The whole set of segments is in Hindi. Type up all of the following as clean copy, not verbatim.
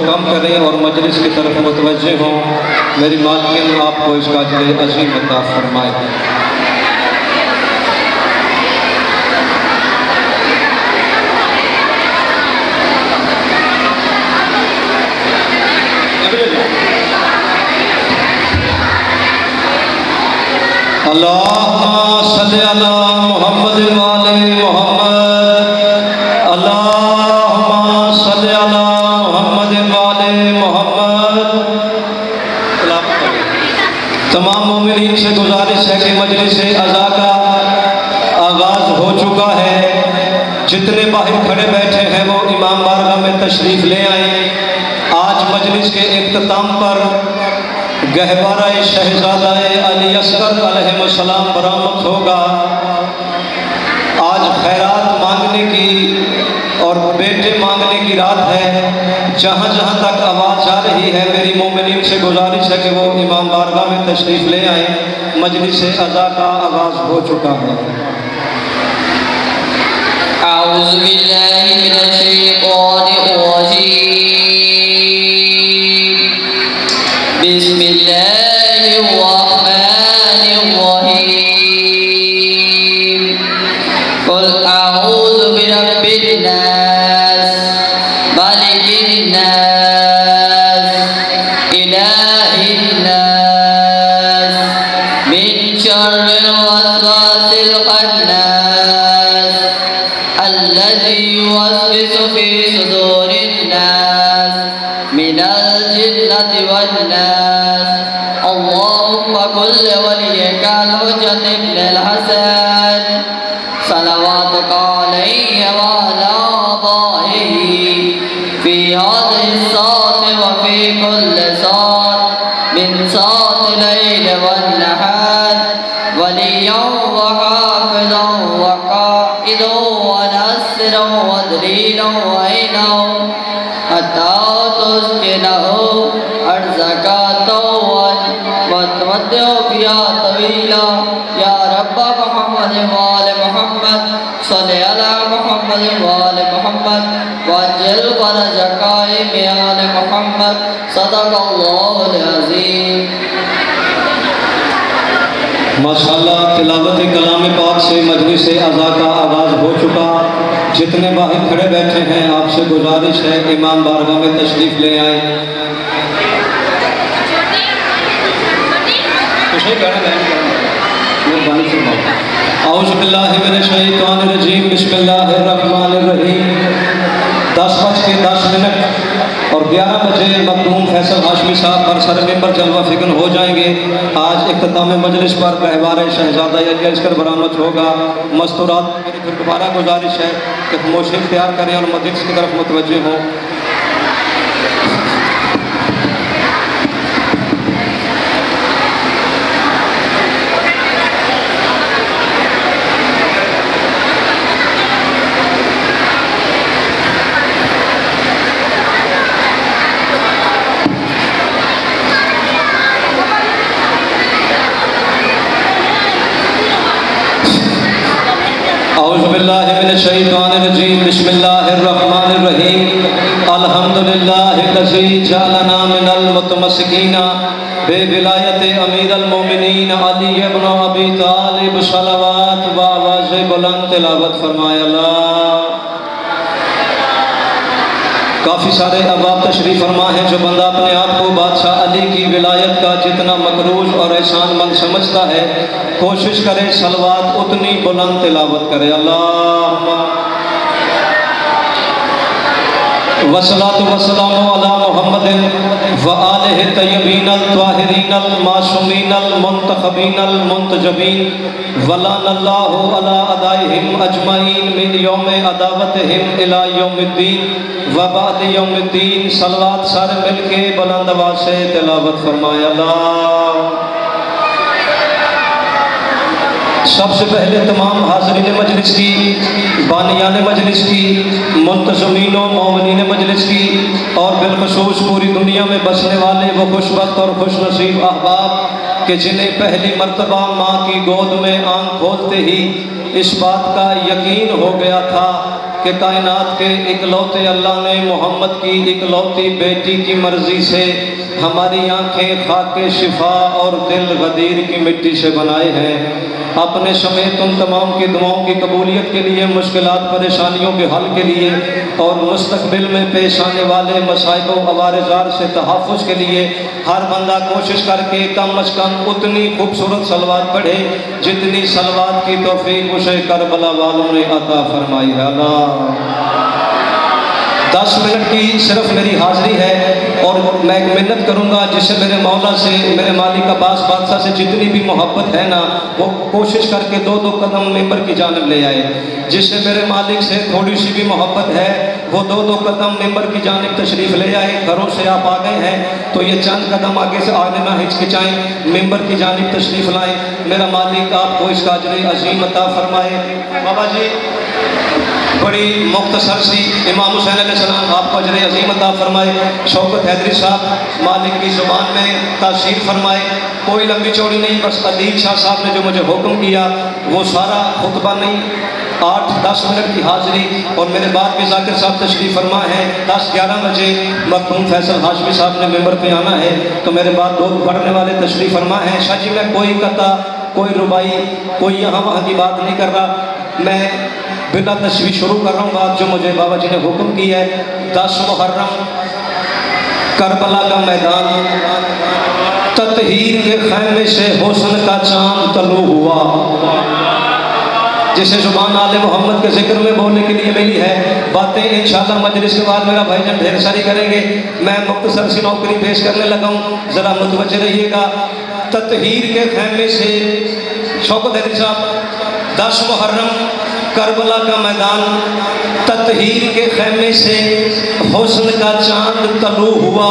कम करें और मजलिस की तरफ मुतवज्जे हों। मेरी मालिकिन आपको इसका अजर अज़ीम अता फरमाए। अल्लाहुम्मा सल्लि अला मुहम्मद व आले मुहम्मद। अल्लाहुम्मा सल्लि अला मुहम्मद व आले मुहम्मद। तमाम मोमिनीन से गुजारिश है कि मजलिस अज़ा का आगाज़ हो चुका है। जितने बाहर खड़े बैठे हैं वो इमाम बारगाह में तशरीफ़ ले आए। आज मजलिस के इख्तिताम पर गहवारा शहजादा अली असगर अलैहिस्सलाम बरामद होगा। आज खैरात मांगने की और बेटे मांगने की रात है। जहाँ जहाँ तक आवाज़ आ रही है मेरी मोमिनीन से गुजारिश है कि वो इमाम बारगाह में तशरीफ़ ले आए। मजलिस अज़ा का आगाज़ हो चुका है। अऊज़ु बिल्लाहि मिनश शैतानिर रजीम। बिस्मिल्लाहिर रहमानिर रहीम। कुल अऊज़ु बिरब्बिन नास मालिकिन नास इलाहिन नास मिन शर्रिल वसवासिल खन्नास अल्लज़ी युवस्विसु फी सुदूरिन नास मिनल जिन्नति वन नास। अल्लाहुम्मा कुल्ल वलिय्यिका हुज्जत इब्नुल हसन सलवातुका अलैहि व अला आबाइहि फी हाज़िहि साअति व फी कुल्लि साअत मिन साअति लैल वन नहार वलिय्यन व हाफ़िज़न व क़ाइदन व नासिरन व दलीलन व ऐनन हत्ता तुस्किनहु अर्ज़का तौअन व तुमत्तिउ बिहा तवीला। या रब्ब मुहम्मद व आले मुहम्मद सल्लि अला मुहम्मद व आले मुहम्मद वअज्जिल फरजका बि आले मुहम्मद। सदक़ल्लाहुल अज़ीम। माशाअल्लाह तिलावत कलाम पाक से मजलिस अज़ा का आगाज़ हो चुका। जितने बाहर खड़े बैठे हैं आपसे गुजारिश है इमाम बारगाह में तशरीफ़ ले आए। औज़ु बिल्लाहि मिनश शैतानिर रजीम। बिस्मिल्लाहिर रहमानिर रहीम। 10:10 और 11 बजे मखदूम फैसल हाशमी साहब पर सर मिंबर जलवा फिगन हो जाएंगे। आज इख्तिताम मजलिस पर गहवारा शहजादा अली असगर बरामद होगा। मस्तूरात मेरी फिर दोबारा गुजारिश है कि खामोशी इख्तियार करें और मजलिस की तरफ मुतवज्जे हों। औज़ु बिल्लाहि मिनश शैतानिर रजीम। बिस्मिल्लाहिर रहमानिर रहीम। अल्हम्दुलिल्लाहिल्लज़ी जअलना मिनल मुतमस्सिकीना बेविलायति अमीरुल मोमिनीन अली इब्न अबी तालिब सलवात व आवाज़ बुलंद तिलावत फरमाए। अल्लाह। काफ़ी सारे अहबाब तशरीफ़ फरमा हैं। जो बंदा अपने आप को बादशाह अली की विलायत का जितना मकरूज और एहसानमंद समझता है कोशिश करे सलवात उतनी बुलंद तिलावत करे। अल्लाह वस्सलातु वस्सलामु अला मुहम्मदिन व आलिहि तय्यबीनल ताहिरीनल मासूमीनल मुंतखबीनल मुंतजबीन वलानल्लाहु अला अदाइहिम अजमईन मिन यौमे अदावतिहिम इला यौमिद्दीन व बाद यौमिद्दीन। सलवात सारे मिलके बुलंद आवाज़ से तिलावत फरमाए। अल्लाह। सबसे पहले तमाम हाज़रीन मजलिस की, बानियान मजलिस की, मुंतज़मीन व मोमिनीन मजलिस की और बिलखुसूस पूरी दुनिया में बसने वाले वो खुशबख्त और खुशनसीब अहबाब कि जिन्हें पहली मर्तबा माँ की गोद में आँख खोलते ही इस बात का यकीन हो गया था कि कायनात के इकलौते अल्लाह ने मोहम्मद की इकलौती बेटी की मर्जी से हमारी आंखें खाके शिफा और दिल गदीर की मिट्टी से बनाए हैं। अपने समेत उन तमाम की दुआओं की कबूलियत के लिए, मुश्किलात परेशानियों के हल के लिए और मुस्तकबिल में पेश आने वाले मसाइब व अवारजार से तहफ़्फ़ुज़ के लिए हर बंदा कोशिश करके कम अज़ कम उतनी खूबसूरत सलवात पढ़े जितनी सलवात की तौफ़ीक़ उसे करबला वालों ने अता फरमाई है। अल्लाह 10 मिनट की सिर्फ मेरी हाज़िरी है और मैं एक मिन्नत करूँगा जिससे मेरे मौला से, मेरे मालिक अब्बास बादशाह से जितनी भी मोहब्बत है ना, वो कोशिश करके 2-2 कदम मेंबर की जानिब ले आए। जिससे मेरे मालिक से थोड़ी सी भी मोहब्बत है वो 2-2 कदम मेंबर की जानिब तशरीफ़ ले आए। घरों से आप आ गए हैं तो ये चंद कदम आगे से आगे ना हिचकिचाएँ, मेंबर की जानिब तशरीफ़ लाएँ। मेरा मालिक आपको इसका अजर अज़ीम अता फरमाए। बाबा जी बड़ी मुख्तसर सी इमाम हुसैन अलैहिस्सलाम आपको अजर अज़ीम अता फरमाए। शौकत हैदरी साहब मालिक की ज़ुबान में तासीर फरमाए। कोई लंबी चौड़ी नहीं, बस अदील शाह साहब ने जो मुझे हुक्म किया वो सारा खुतबा नहीं, 8-10 मिनट की हाज़िरी और मेरे बाद भी जाकिर साहब तशरीफ़ फरमा है। 10-11 बजे मखदूम फैसल हाशमी साहब ने मेंबर पे आना है तो मेरे बाद 2 पढ़ने वाले तशरीफ़ फरमा है। शाह जी मैं कोई कता, कोई रुबाई, कोई यहाँ वहाँ की बात नहीं कर रहा, मैं बिना तशवीह शुरू कर रहा हूँ बात जो मुझे बाबा जी ने हुक्म की है। 10 मुहर्रम करबला का मैदान, ततहीर के खैमे से हुस्न का चांद तलू हुआ, जिसे जुबान आले मोहम्मद के जिक्र में बोलने के लिए मिली है। बातें इंशाअल्लाह मजलिस के बाद मेरा भाईजान ढेर सारी करेंगे। मैं मुख्तसर सी नौकरी पेश करने लगा हूँ, ज़रा मुतवज्जे रहिएगा। ततहीर के खैमे से शौकत हैदरी साहब 10 मुहर्रम करबला का मैदान, ततहीर के खैमे से हुस्न का चांद तलू हुआ।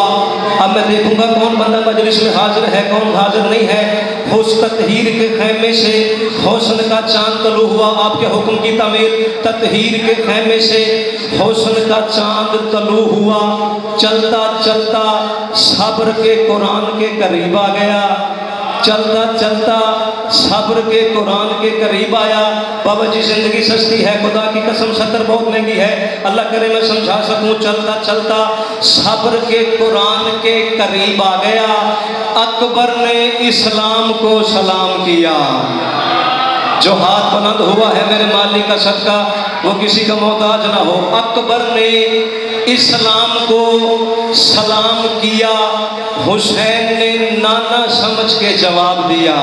अब मैं देखूंगा कौन बंदा मजलिस में हाजिर है, कौन हाजिर नहीं है। ततहीर के खैमे से हुस्न का चांद तलू हुआ, आपके हुक्म की तामीर। ततहीर के खैमे से हुस्न का चांद तलू हुआ, चलता चलता सब्र के कुरान के करीब आ गया, चलता चलता सब्र के कुरान के करीब आया। बाबा जी ज़िंदगी सस्ती है, खुदा की कसम 70 बहुत महंगी है, अल्लाह करे मैं समझा सकूं। चलता चलता सब्र के कुरान के करीब आ गया। अकबर ने इस्लाम को सलाम किया। जो हाथ बुलंद हुआ है मेरे मालिक का सदका वो किसी का मोहताज ना हो। अकबर ने इस्लाम को सलाम किया, हुसैन ने नाना समझ के जवाब दिया।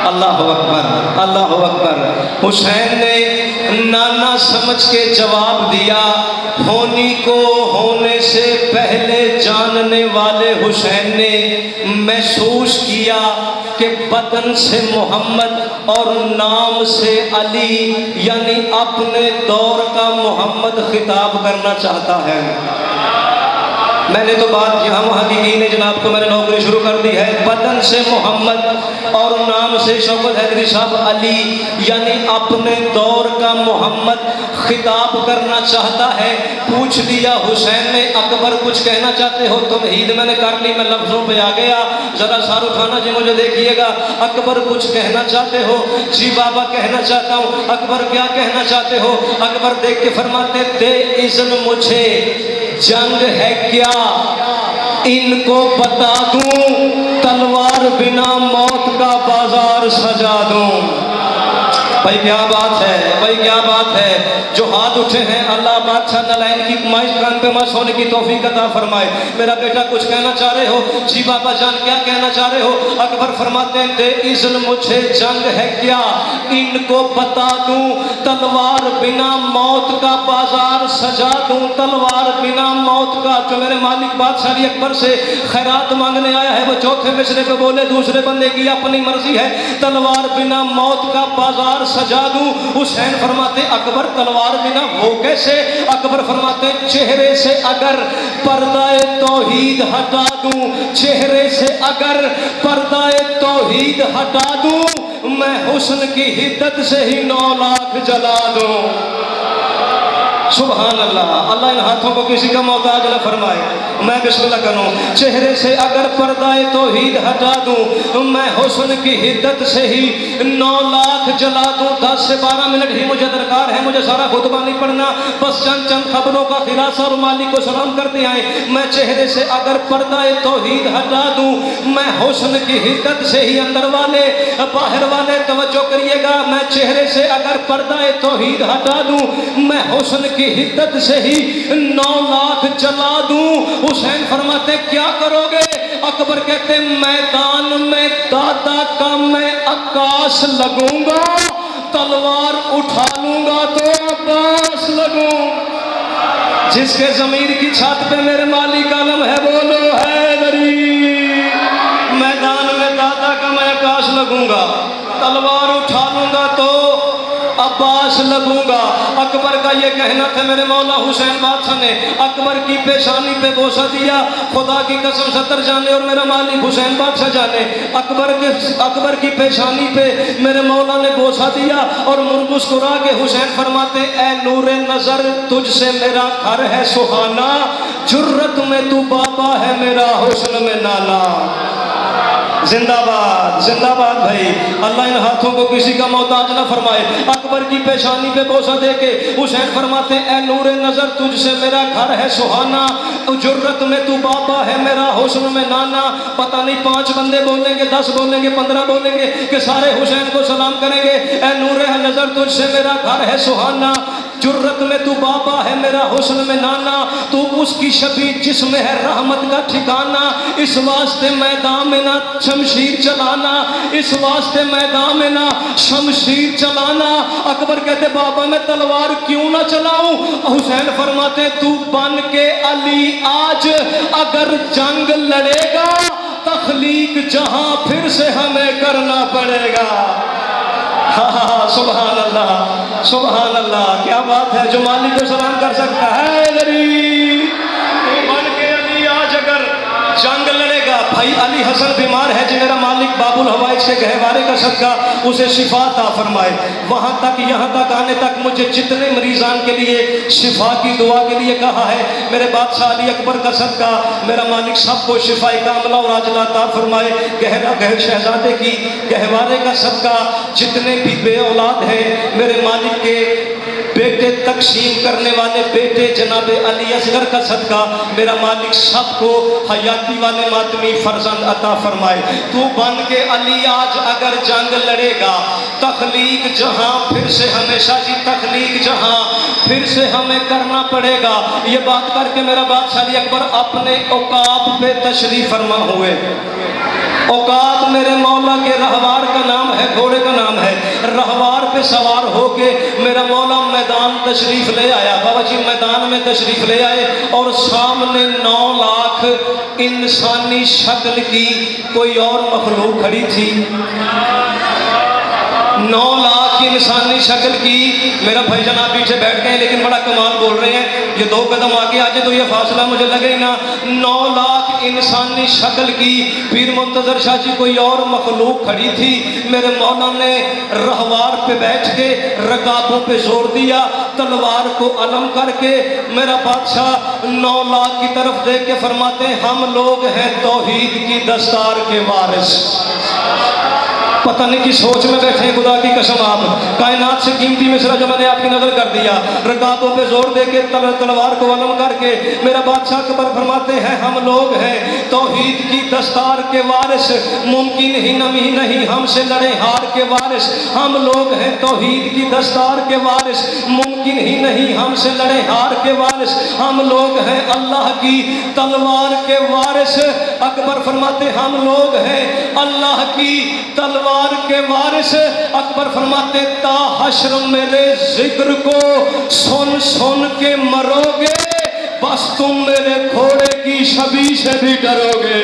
अल्लाह अकबर, अल्लाह अकबर। हुसैन ने नाना समझ के जवाब दिया। होनी को होने से पहले जानने वाले हुसैन ने महसूस किया कि बदन से मोहम्मद और नाम से अली, यानी अपने दौर का मोहम्मद खिताब करना चाहता है। मैंने तो बात यहाँ वहाँ की नहीं जनाब को, मैंने नौकरी शुरू कर दी है। बदन से मोहम्मद और नाम से शौकत हैदरी साहब अली, यानी अपने दौर का मोहम्मद खिताब करना चाहता है। पूछ लिया हुसैन ने, अकबर कुछ कहना चाहते हो? तुम ईद मैंने कर ली, मैं लफ्ज़ों पे आ गया, ज़रा शाहरुख खाना जी मुझे देखिएगा। अकबर कुछ कहना चाहते हो? जी बाबा कहना चाहता हूँ। अकबर क्या कहना चाहते हो? अकबर देख के फरमाते, दे इज़्न मुझे, जंग है क्या इनको बता दूं, तलवार बिना मौत का बाजार सजा दूं। भाई क्या बात है, भाई क्या बात है। जो हाथ उठे हैं अल्लाह बादशाह नलाइन की माइस कान पे मस होने की तौफीक अता फरमाए। मेरा बेटा कुछ कहना चाह रहे हो? जी बाबा जान क्या कहना चाह रहे हो? अकबर फरमाते हैं, दे इज़्न मुझे, जंग है क्या इनको बता दूं, तलवार बिना मौत का बाजार सजा दूं, तलवार बिना मौत का। जो मेरे मालिक बादशाह अकबर से खैरात मांगने आया है वो चौथे मिसरे पे बोले, दूसरे बंदे की अपनी मर्जी है, तलवार बिना मौत का बाजार सजा दूं। हुसैन फरमाते अकबर तलवार बिना वो कैसे? अकबर फरमाते चेहरे से अगर पर्दाए तौहीद हटा दूं, चेहरे से अगर पर्दाए तौहीद हटा दूं, मैं हुस्न की हिद्दत से ही 9 लाख जला दूं। सुभान अल्लाह। अल्लाह इन हाथों को किसी का मोहताज न फरमाए। मैं बिस्मिल्लाह करूं। चेहरे से अगर पर्दाए तौहीद हटा दूं, मैं हुस्न की हिद्दत से ही 9 लाख जला दूं। 10 से 12 मिनट ही मुझे दरकार है, मुझे सारा खुतबा नहीं पढ़ना, बस चंद खबरों का खिलासा और मालिक को सलाम करते आए। मैं चेहरे से अगर पर्दाए तौहीद हटा दूं, मैं हुस्न की हिद्दत से ही अंदर वाले बाहर वाले तवज्जो करिएगा, मैं चेहरे से अगर पर्दाए तौहीद हटा दूं, मैं हुस्न की हिद्दत से ही 9 लाख जला दूं। हुसैन फरमाते क्या करोगे? अकबर कहते मैदान में दादा का मैं आकाश लगूंगा, तलवार उठा लूंगा तो अब्बास लगूं। जिसके जमीर की छत पे मेरे मालिक आलम है, बोलो हैदरी। मैदान में दादा का मैं आकाश लगूंगा, तलवार उठा लूंगा तो अब्बास लगूंगा। अकबर का ये कहना था। मेरे मौला हुसैन बादशाह ने अकबर की पेशानी पे बोसा दिया। खुदा की कसम 70 जाने और मेरा मालिक हुसैन बादशाह जाने, अकबर की पेशानी पे मेरे मौला ने बोसा दिया और मुस्कुरा के हुसैन फरमाते ऐ नूरे नजर तुझसे मेरा घर है सुहाना, जुर्रत में तू बाबा है मेरा हुस्न में नाना। जिंदाबाद जिंदाबाद भाई, अल्लाह इन हाथों को किसी का मोहताज ना फरमाए। अकबर की पेशानी पे बोसा दे के हुसैन फरमाते ऐ नूरे नजर तुझसे मेरा घर है सुहाना, जुर्रत में तू बाबा है मेरा हुस्न में नाना। पता नहीं 5 बंदे बोलेंगे, 10 बोलेंगे, 15 बोलेंगे कि सारे हुसैन को सलाम करेंगे। ऐ नूरे नजर तुझसे मेरा घर है सुहाना, जुर्रत में तू बाबा है मेरा हुस्न में नाना। तू उसकी शबी जिसमें है रहमत का ठिकाना, इस वास्ते मैदान में ना शमशीर चलाना, इस वास्ते मैदान में ना शमशीर चलाना। अकबर कहते बाबा मैं तलवार क्यों ना चलाऊं? हुसैन फरमाते तू बन के अली आज अगर जंग लड़ेगा, तखलीक जहां फिर से हमें करना पड़ेगा। हाँ सुभान अल्लाह सुभान अल्लाह, क्या बात है। जो मालिक को सलाम कर सकता है गरीब, बन के अली आज अगर जंग लड़ेगा। भाई अली हसन बीमार है, जी मेरा मालिक बाबुल हवाइज के गहवारे का सदका उसे शिफा ता फरमाए। वहां तक यहाँ तक आने तक मुझे जितने मरीजान के लिए शिफा की दुआ के लिए कहा है, मेरे बादशाह अली अकबर का सदका मेरा मालिक सबको शिफा कामला और आजला ता फरमाए। गहर शहजादे की गहवारे का सदका जितने भी बे औलाद हैं, मेरे मालिक के बेटे तकसीम करने वाले बेटे जनाब अली असगर का सदका मेरा मालिक सबको हयाती वाले मातमी फरजंद अता फरमाए। तू बन के अली आज अगर जंग लड़ेगा, तखलीक जहां फिर से हमेशा जी तखलीक जहां फिर से हमें करना पड़ेगा। ये बात करके मेरा बादशाह अली अकबर अपने औकाब पे तशरीफ फरमा हुए। औकाब मेरे मौला के रहवार का नाम है, घोड़े का नाम है। रहवार पे सवार होके मेरा मौला मैदान तशरीफ ले आया। बाबा जी मैदान में तशरीफ ले आए और सामने 9 लाख इंसानी शक्ल की कोई और मखलूक खड़ी थी। 9 लाख इंसानी शक्ल की। मेरा भाई जनाब पीछे बैठ गए लेकिन बड़ा कमाल बोल रहे हैं। ये 2 कदम आगे आजे तो ये फासला मुझे लगे ही ना। 9 लाख इंसानी शक्ल की पीर मुंतजर शाह जी कोई और मखलूक खड़ी थी। मेरे मौला ने रहवार पे बैठ के रकाबों पे जोर दिया, तलवार को अलम करके मेरा बादशाह 9 लाख की तरफ देख के फरमाते हम लोग हैं तौहीद की दस्तार के वारिस। पता नहीं कि सोच में बैठे हैं, खुदा की कसम आप कायनात से कीमती मिसरा जो मैंने आपकी नजर कर दिया। रकाबों पे जोर दे के तलवार को अलम करके मेरा बादशाह अकबर फरमाते हैं हम लोग हैं तौहीद की दस्तार के वारिस, मुमकिन ही नहीं हमसे लड़े हार के वारिस। हम लोग हैं तौहीद की दस्तार के वारिस, मुमकिन ही नहीं हमसे लड़े हार के वारिस। हम लोग हैं अल्लाह की तलवार के वारिस। अकबर फरमाते हम लोग हैं अल्लाह की तलवार के वारिस। अकबर फरमाते ता हश्र मेरे जिक्र को सुन सुन के मरोगे, बस तुम मेरे घोड़े की छवि से भी डरोगे।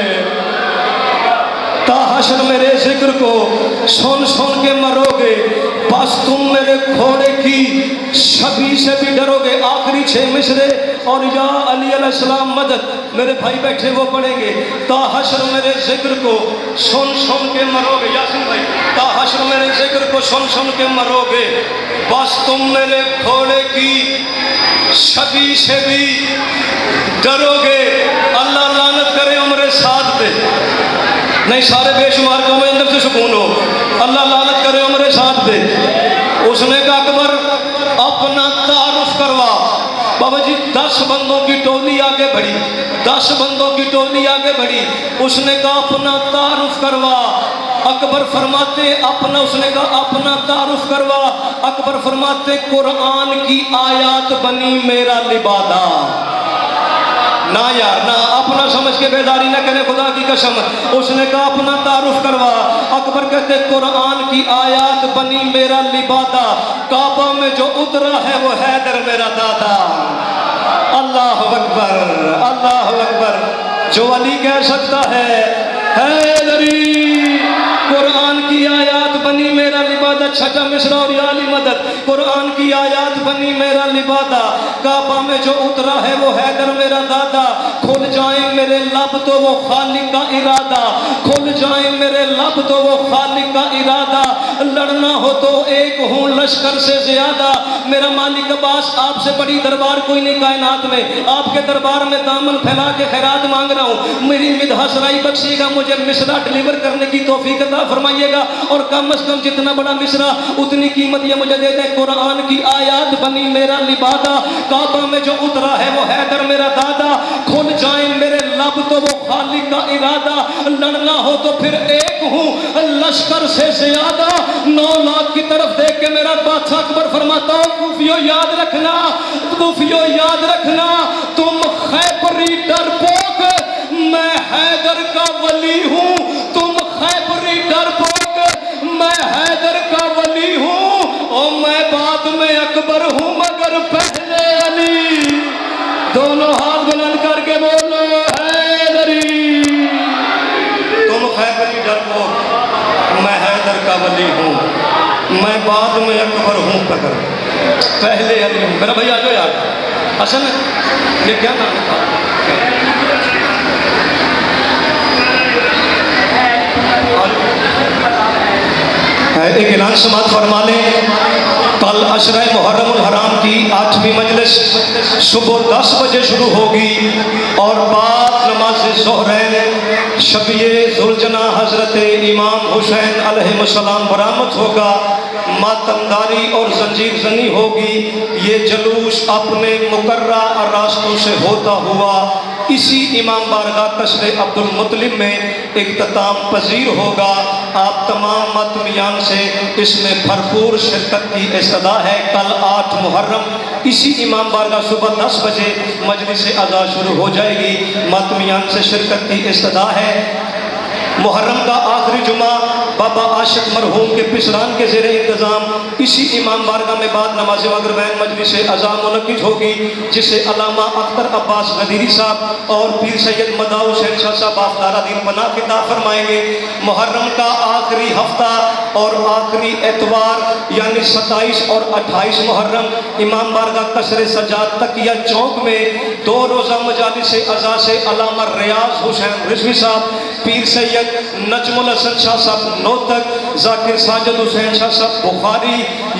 ता हश्र मेरे जिक्र को सुन सुन के मरोगे, बस तुम मेरे घोड़े की छवि से भी डरोगे। आखिरी 6 मिसरे और या अली अलैहिस्सलाम मदद मेरे भाई बैठे वो पढ़ेंगे। ता हश्र मेरे जिक्र को सुन सुन के मरोगे, यासीन भाई। ता हश्र मेरे जिक्र को सुन सुन के मरोगे, बस तुम मेरे घोड़े की छवि से भी डरोगे। नहीं सारे बेशुमार कौम में अंदर से सुकून हो। अल्लाह लानत करे उम्र साथ पे। उसने कहा अकबर अपना तारुफ करवा। बाबा जी 10 बंदों की टोली आगे बढ़ी, 10 बंदों की टोली आगे बढ़ी। उसने कहा अपना तारुफ करवा। अकबर फरमाते अपना, उसने कहा अपना तारुफ करवा। अकबर फरमाते कुरान की आयत बनी मेरा लिबादा। ना यार ना, अपना समझ के बेदारी ना करे, खुदा की कसम। उसने कहा अपना तारुफ करवा। अकबर कहते कुरान की आयत बनी मेरा लिबादा। काबा में जो उतरा है वो हैदर मेरा दादा। अल्लाह अकबर, अल्लाह अकबर। जो अली कह सकता है हैदरी कुरान की आयत बनी मेरा लिबादा। छठा मिसरा और या अली मदद। कुरान की आयत बनी मेरा लिबादा। काबा में जो उतरा है वो हैदर मेरा दादा। खुल जाए मेरे लब तो वो खालिक का इरादा। खुल जाए मेरे लब तो वो खालिक का इरादा। लड़ना हो तो एक हूँ लश्कर से ज्यादा। मेरा मालिक अब्बास आपसे बड़ी दरबार कोई नहीं कायनात में। आपके दरबार में दामन फैला के खैरात मांग रहा हूँ। मेरी मिदहसराई बख्शिएगा, मुझे मिसरा डिलीवर करने की तौफीक अता फरमाइएगा। और कम से कम जितना बड़ा मिसरा उतनी कीमत ये मुझे दे दे। कुरान की आयत बनी मेरा लिबादा। काबा में जो उतरा है वो हैदर मेरा दादा। खुल जाए मेरे लब तो वो खालिक का इरादा। लड़ना हो तो फिर एक हूँ लश्कर से ज्यादा। 9 लाख की तरफ देख के मेरा बादशाह अकबर फरमाता हूँ कूफियों याद रखना, कूफियों याद रखना, तुम खैबरी डरपोक, मैं हैदर का वली हूँ। तुम खैबरी डरपोक, मैं हैदर का वली हूँ। और मैं बाद में अकबर हूँ मगर पहले अली। दोनों हाथ बुलंद करके बोलो हैदरी। तुम खैबरी डरपोक, मैं हैदर का वली हूँ। मैं बाद में अकबर हूँ मगर पहले अली हूँ। मेरा भैया जो यार हसन ये क्या नाम था? एक ऐलान समात फरमा लें। कल अशरा मुहर्रमुल हराम की 8वीं मजलिस सुबह 10 बजे शुरू होगी और बाद नमाज ज़ोहरैन शबीए ज़ुलजना हज़रत इमाम हुसैन अलैहिस्सलाम बरामद होगा। मातमदारी और जंजीर जनी होगी। ये जलूस अपने मुकर्रा रास्तों से होता हुआ इसी इमाम बारगाह कस्रे अब्दुल मुतलिब में इख्तिताम पजीर होगा। आप तमाम मतमियान से इसमें भरपूर शिरकत की इस्तदा है। कल 8 मुहर्रम इसी इमाम बारगाह सुबह 10 बजे मजलिस अज़ा शुरू हो जाएगी। मतमियान से शिरकत की इस्तदा है। मुहर्रम का आखिरी जुमा बाबा आशिक मरहूम के पिसरान के ज़ेरे इंतज़ाम इसी इमाम बारगाह में बाद नमाज मगरिबैन मजलिस अज़ा मुनक़्क़िद होगी, जिसे अल्लामा अख्तर अब्बास गदीरी साहब और पीर सैयद मदाऊ हुसैन शाह साहब आफतारा दिन पनाह खिताब फरमाएंगे। मुहर्रम का आखिरी हफ्ता और आखिरी एतवार यानी 27 और 28 मुहर्रम इमाम बारगाह कसरे सजाद तकिया चौक में 2 रोज़ा मजालिस अज़ा से अल्लामा रियाज हुसैन रिजवी साहब, पीर सैयद नजमुल हसन शाह साहब नौतक, जाकिर साजिद हुसैन शाह साहब बुखारी,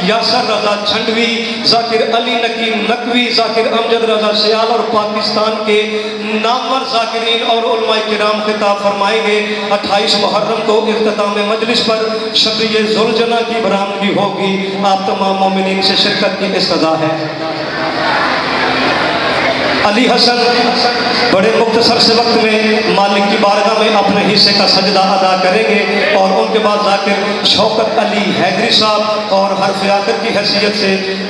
यासर रजा छंडवी, जाकिर अली नकीम नकवी, जाकिर अमजद रजा सियाल और पाकिस्तान के नामवर जाकिरीन और उलमाए किराम खिताब फरमाएंगे। 28 मुहर्रम को इख्तिताम मजलिस पर शबीए ज़ुलजना की बरामदगी होगी। आप तमाम मोमिनीन से शिरकत की इस्तदा है। अली हसन बड़े मुख्तसर से वक्त में मालिक की बारगाह में अपने हिस्से का सजदा अदा करेंगे और उनके बाद जाकिर शौकत अली हैदरी साहब और हरफ आखिर की हैसियत से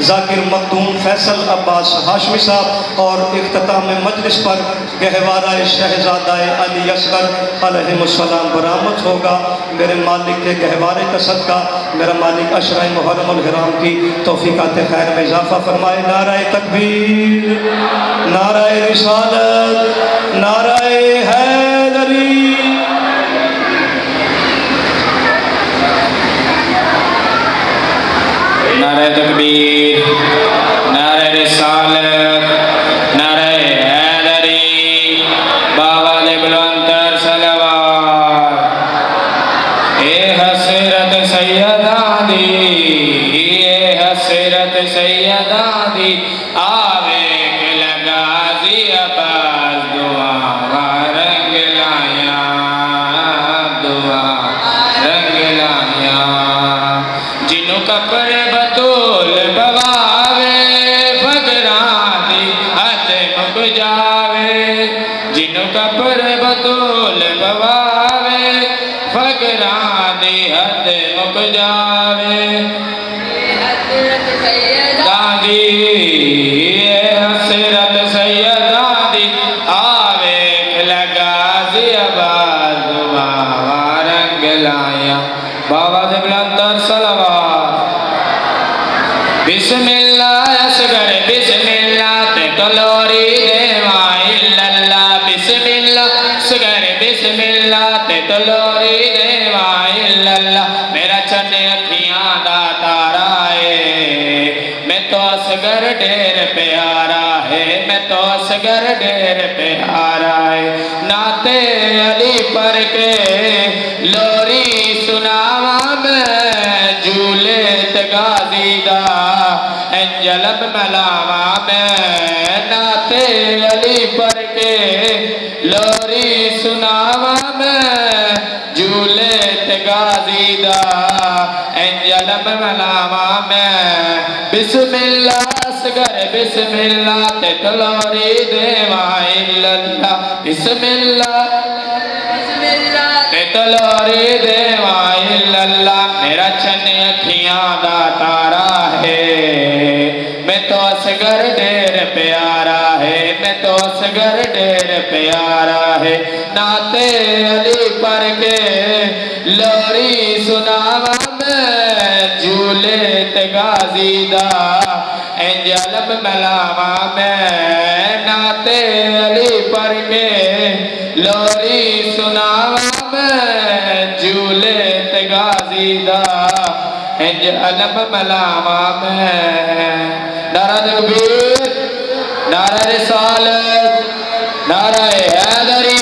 जाकिर मखदूम फैसल अब्बास हाशमी साहब और इख्तिताम मजलिस पर गहवारा शहजादा अली असगर अलैहिस्सलाम बरामद होगा। मेरे मालिक के गहवारे का सदका मेरा मालिक अशरा मुहर्रमुल हराम की तौफीकात खैर में इजाफा फरमाए। नाराए तकबीर, नाराए रिसालत, नाराए हैदरी। नाराए तकबीर, नाराए रिसालत, नाराए हैदरी। बाबा ने बुलंदर सलवात। ए हसरत सैयदा दी, ए हसरत सैयदा दी, आवे के लगा जिया बाज दुआ रंग लाया, फिर बतूल बवावे फकरां दी हद मुक जावे दादी हसरत सैयदा दी आवे लगा ज़ियाबाद बाबा रंग लाया बाबा से बुलंदर सलवात बिस्मिल्लाह असगर बिस्मिल्लाह ते तलोरी देवा इल्लल्लाह बिस्मिल्लाह असगर बिस्मिल्लाह ते तलोरी देवा इल्लल्लाह मेरा चने अखियां दा तारा है मैं तो असगर ढेर प्यारा है मैं तो असगर ढेर प्यारा है नाते अली पर के लोरी सुनावा मैं झूले तगाजी दा जलब मलावा में नाते अली पर के लोरी सुनावा में झूले तगाजीदा जलब मलावा में बिस्मिल्लाह असगर बिस्मिल्लाह ते तलोरी देवा इल्लल्लाह बिस्मिल्लाह ते तलोरी देवा इल्लल्लाह मेरा चन अखियां दा तारा है मैं तो असगर ढेर प्यारा है मैं तो असगर ढेर प्यारा है नाते अली पर के लोरी सुनावा मैं झूले तगाजीदा जलब मलावा में नाते अली पर के लोरी सुनावा मैं झूले तगाजीदा जलब मलावा में नारा तकबीर नारा रिसालत नारा हैदरी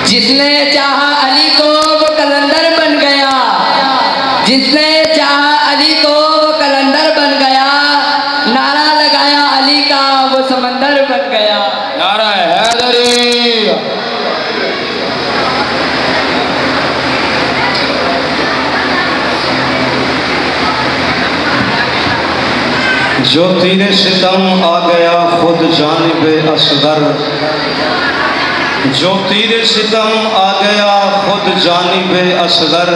जिसने चाहा अली को वो कलंदर बन गया जिसने चाहा अली को वो कलंदर बन गया नारा लगाया अली का वो समंदर बन गया नारा हैदरी जो तीरे सितम आ गया खुद जानिबे असगर जो तीरे सितम आ गया खुद जानिबे असगर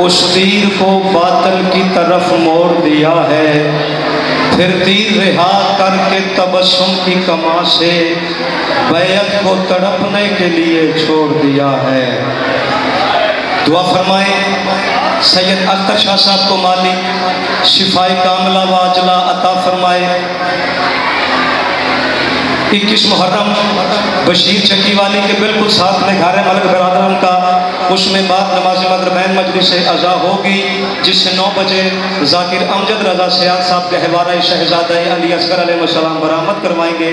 उस तीर को बातल की तरफ मोड़ दिया है फिर तीर रिहा करके तबस्सुम की कमा से बैयत को तड़पने के लिए छोड़ दिया है। दुआ फरमाए सैयद अख्तर शाह साहब को माली शिफाए कामला वाजला अता फरमाए। 21 मुहर्रम बशीर चक्की वाली के बिल्कुल साथ में घर मलक बरादरन का उसमें बाद नमाज मगरिबैन मजलिस से अज़ा होगी जिससे 9 बजे जाकिर अमजद रजा सयाद साहब गहवारा शहजादा अली असगर अलैहिस्सलाम बरामद करवाएंगे।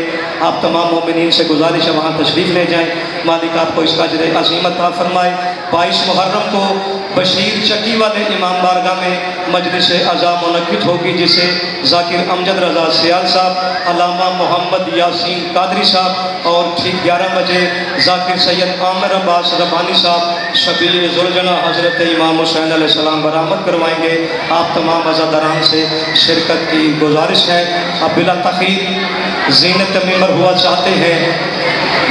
आप तमाम मोमिनीन से गुजारिश है वहाँ तशरीफ़ ले जाएँ। मालिक आपको इसका अजर अज़ीम अता फरमाए। 22 मुहर्रम को बशीर चक्की वाले इमाम बारगाह में मजलिस अज़ा मुनक्किद होगी जिसे जाकिर अमजद रजा सयाद साहब अल्लामा मोहम्मद यासीन कादरी साहब और ठीक 11 बजे जाकिर सैयद आमिर अब्बास रब्बानी साहब शबीर जुलजना हज़रत इमाम हुसैन अलैहिस्सलाम बरामद करवाएंगे। आप तमाम अज़ादारान से शिरकत की गुजारिश है। अब बिला तख़ीर ज़ीनत मेंबर हुआ चाहते हैं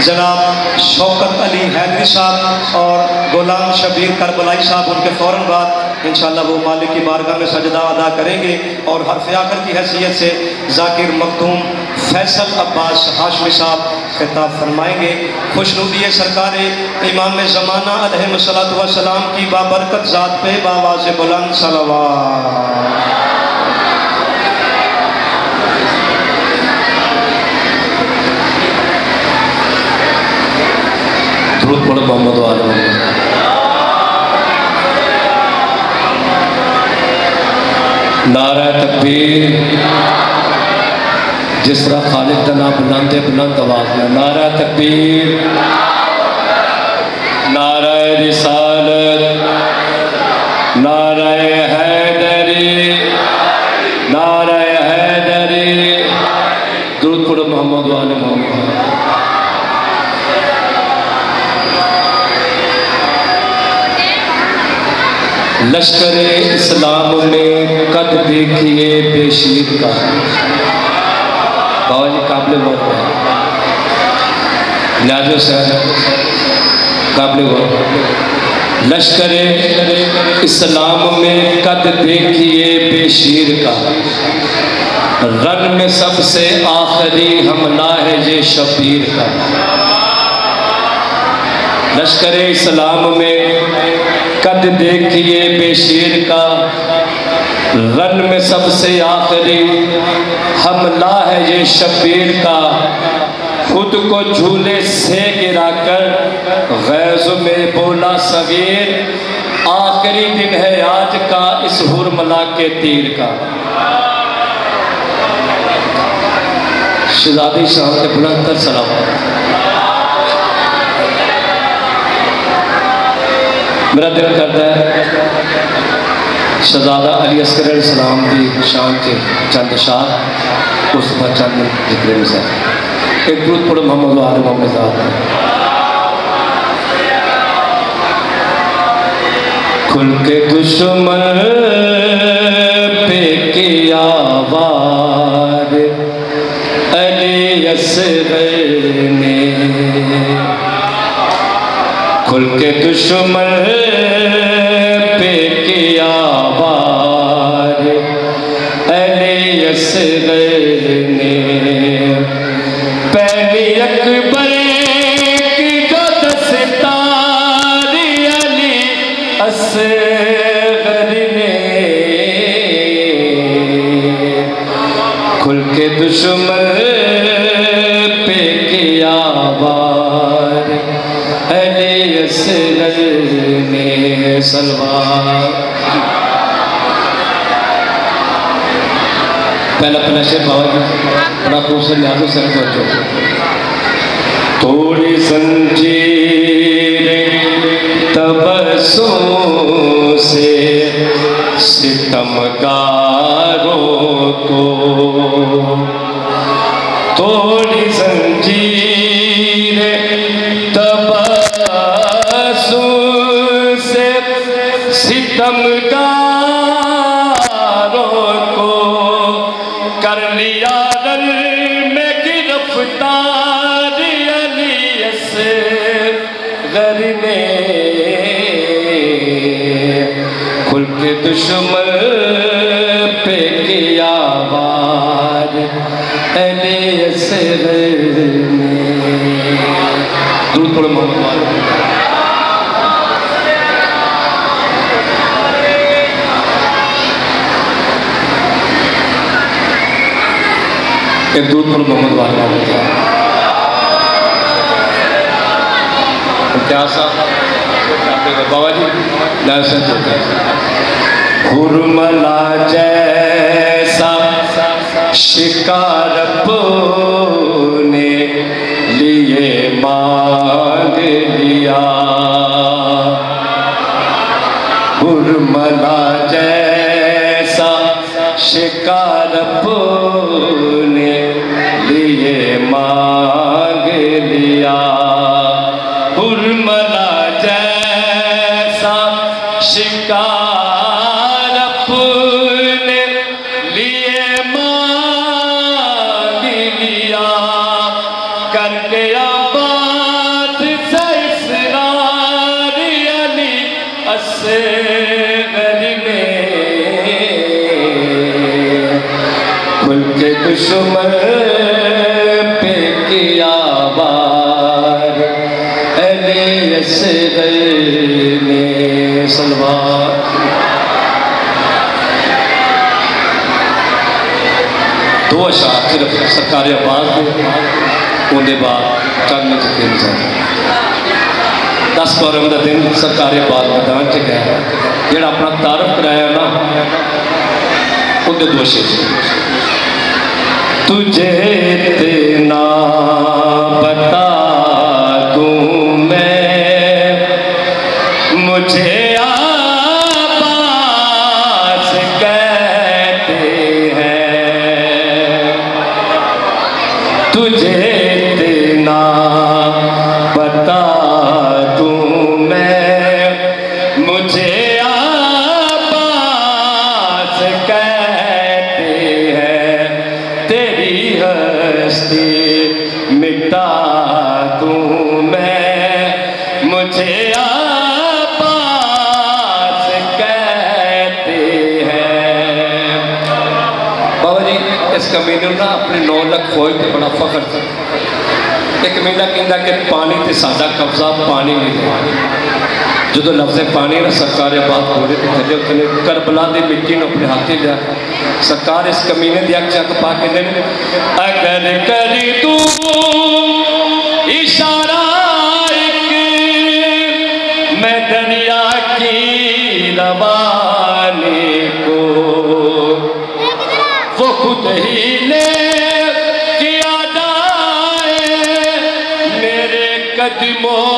जनाब शौकत अली हैदरी साहब और गुलाम शबीर करबलाई साहब। उनके फ़ौरन बाद इंशाअल्लाह वो मालिक की बारगाह में सजदा अदा करेंगे और हर्फ़ आखिर की हैसियत से जाकिर मखदूम फैसल अब्बास हाशमी साहब खिताब फरमाएंगे। खुशनुदी सरकार इमाम ज़माना अलैहिस्सलातु वस्सलाम की बाबरकत ज़ात पे बावाज़ बुलंद सलवात। दुरूद पढ़ो मोहम्मद वाले नारा तकबीर। जिस तरह खालिद का नाम बुलंद बुलंद आवाज में नारा तकबीर नारा रिसालत नारा हैदरी नारा हैदरी। दुरूद पढ़ो मोहम्मद वाले मोहम्मद। लश्कर इस्लाम में कद देखिए बेशीर का बाबा जी काबिल बहुत है नाजो सर काबिल बहुत लश्कर इस्लाम में कद देखिए बेशीर का रन में सबसे आखिरी हमला है ये शबीर का लश्कर इस्लाम में कद देखिए बेशीर का रन में सबसे आखिरी हमला है ये शबीर का खुद को झूले से गिराकर गैज़ में बोला सगीर आखिरी दिन है आज का इस हुरमला के तीर का शहजादी शाह के बुलंद सलाम मेरा दिल करता है शहजादा अली अस्कर सलाम की शान के चंद शाह उस पर चंद जिक्र में से एक दूध पढ़ो मोहम्मद वाले मोहम्मद साहब खुल के दुश्मन पे किया वार अली असगर ने खुल के दुश्मन पे किया वार अली असगर ने पहली अकबर की जो दस्तार अली असगर ने खुल के दुश्मन पे किया वार अली असगर ने सलवार पहला शेर बाबा जी बड़ा खूबसूरत लिहाजों से जो थोड़ी संजीर तबस्सुम से सितमगारों को थोड़ी संजीर तबस्सुम से सितमगारों को कर लिया रल में गिरफ्तार अली असगर ने खुल के दुश्मन पे किया वार अली असगर ने दूध पढ़ो मोहम्मद एक दूध पर मोहम्मद वाला क्या बाबा जी हुरमला जैसा शिकार ने लिए मांग लिया हुरमला जैसा शिकार ने लिए मांग लिया हुरमला जैसा शिकार ने लिए मांग लिया करके आबाद से इसरार अली असगर ने खुल के दुश्मन पे किया वार अली असगर ने सलवार दो अशार सिर्फ सरकारी आवाज उनके बाद चंद दिन 10 मुहर्रम का दिन सरकारी आवाज मैदान च गया जोड़ा अपना तारफ कराया ना उनके दो शेर तुझे इतना बता दूं मैं मुझे आबास कहते हैं तुझे इतना बता दूं मैं मुझे आबास कहते हैं तेरी हस्ती मिटा दूं मैं, मुझे आबास कहते हैं। बाबा जी इस कमीने ना अपने 9 लाख फौज पर बड़ा फख्र था। एक कमीना कहता कि पानी ते साडा कब्जा पानी नहीं देना। जो लफ्ज़ पानी ना सरकार बात हो रही थले उतने करबला की मिट्टी ने अपने हाथ लिया। सरकार इस कमीने की अग चक पा के देने, अगर करी तू इशारा मैं दरिया की रवानी को वो खुद ही ले किया जाए मेरे कदमों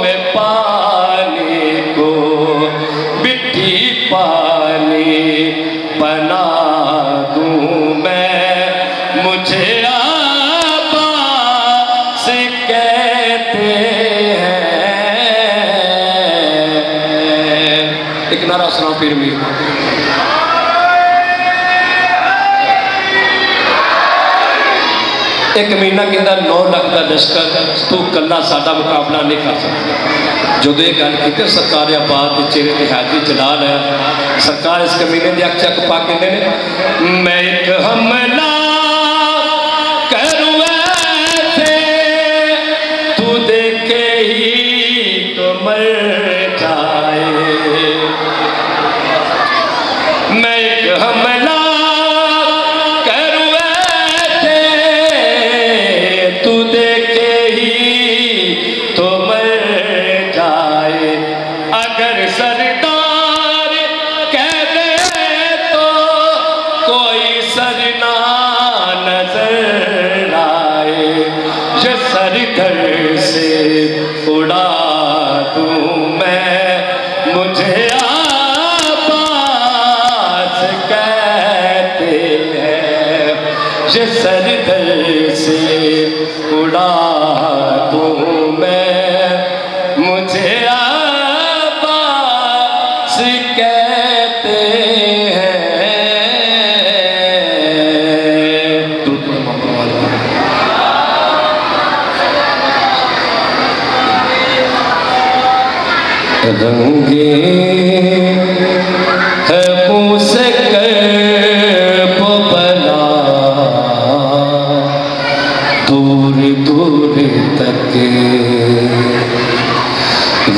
में पानी को, मिट्टी पानी बना दूं मैं, मुझे आबास कहते हैं। एक नारा सुनाओ पीर मीर। एक महीना कहता 9 लाख का लश्कर तू कला साडा मुकाबला नहीं कर सकता। जो ये गल की सरकार आबाद के चेहरे की हाजरी जलाल है। सरकार इस कमीने की अख चक पा के मैं एक हमला करूं ऐसे तू देखे ही तो मर जाए, मैं एक हमला करूं ऐसे तू देखे ही तो मर जाए, अगर सरदार कह दे तो कोई सरना नजर आए, ये सर घर से उड़ा दूं मैं, मुझे आबास कहते हैं, ये सर घर से उड़ा दूं मैं, मुझे आबास कहते हैं। रंगे है पूस कर बला दूर दूर तक,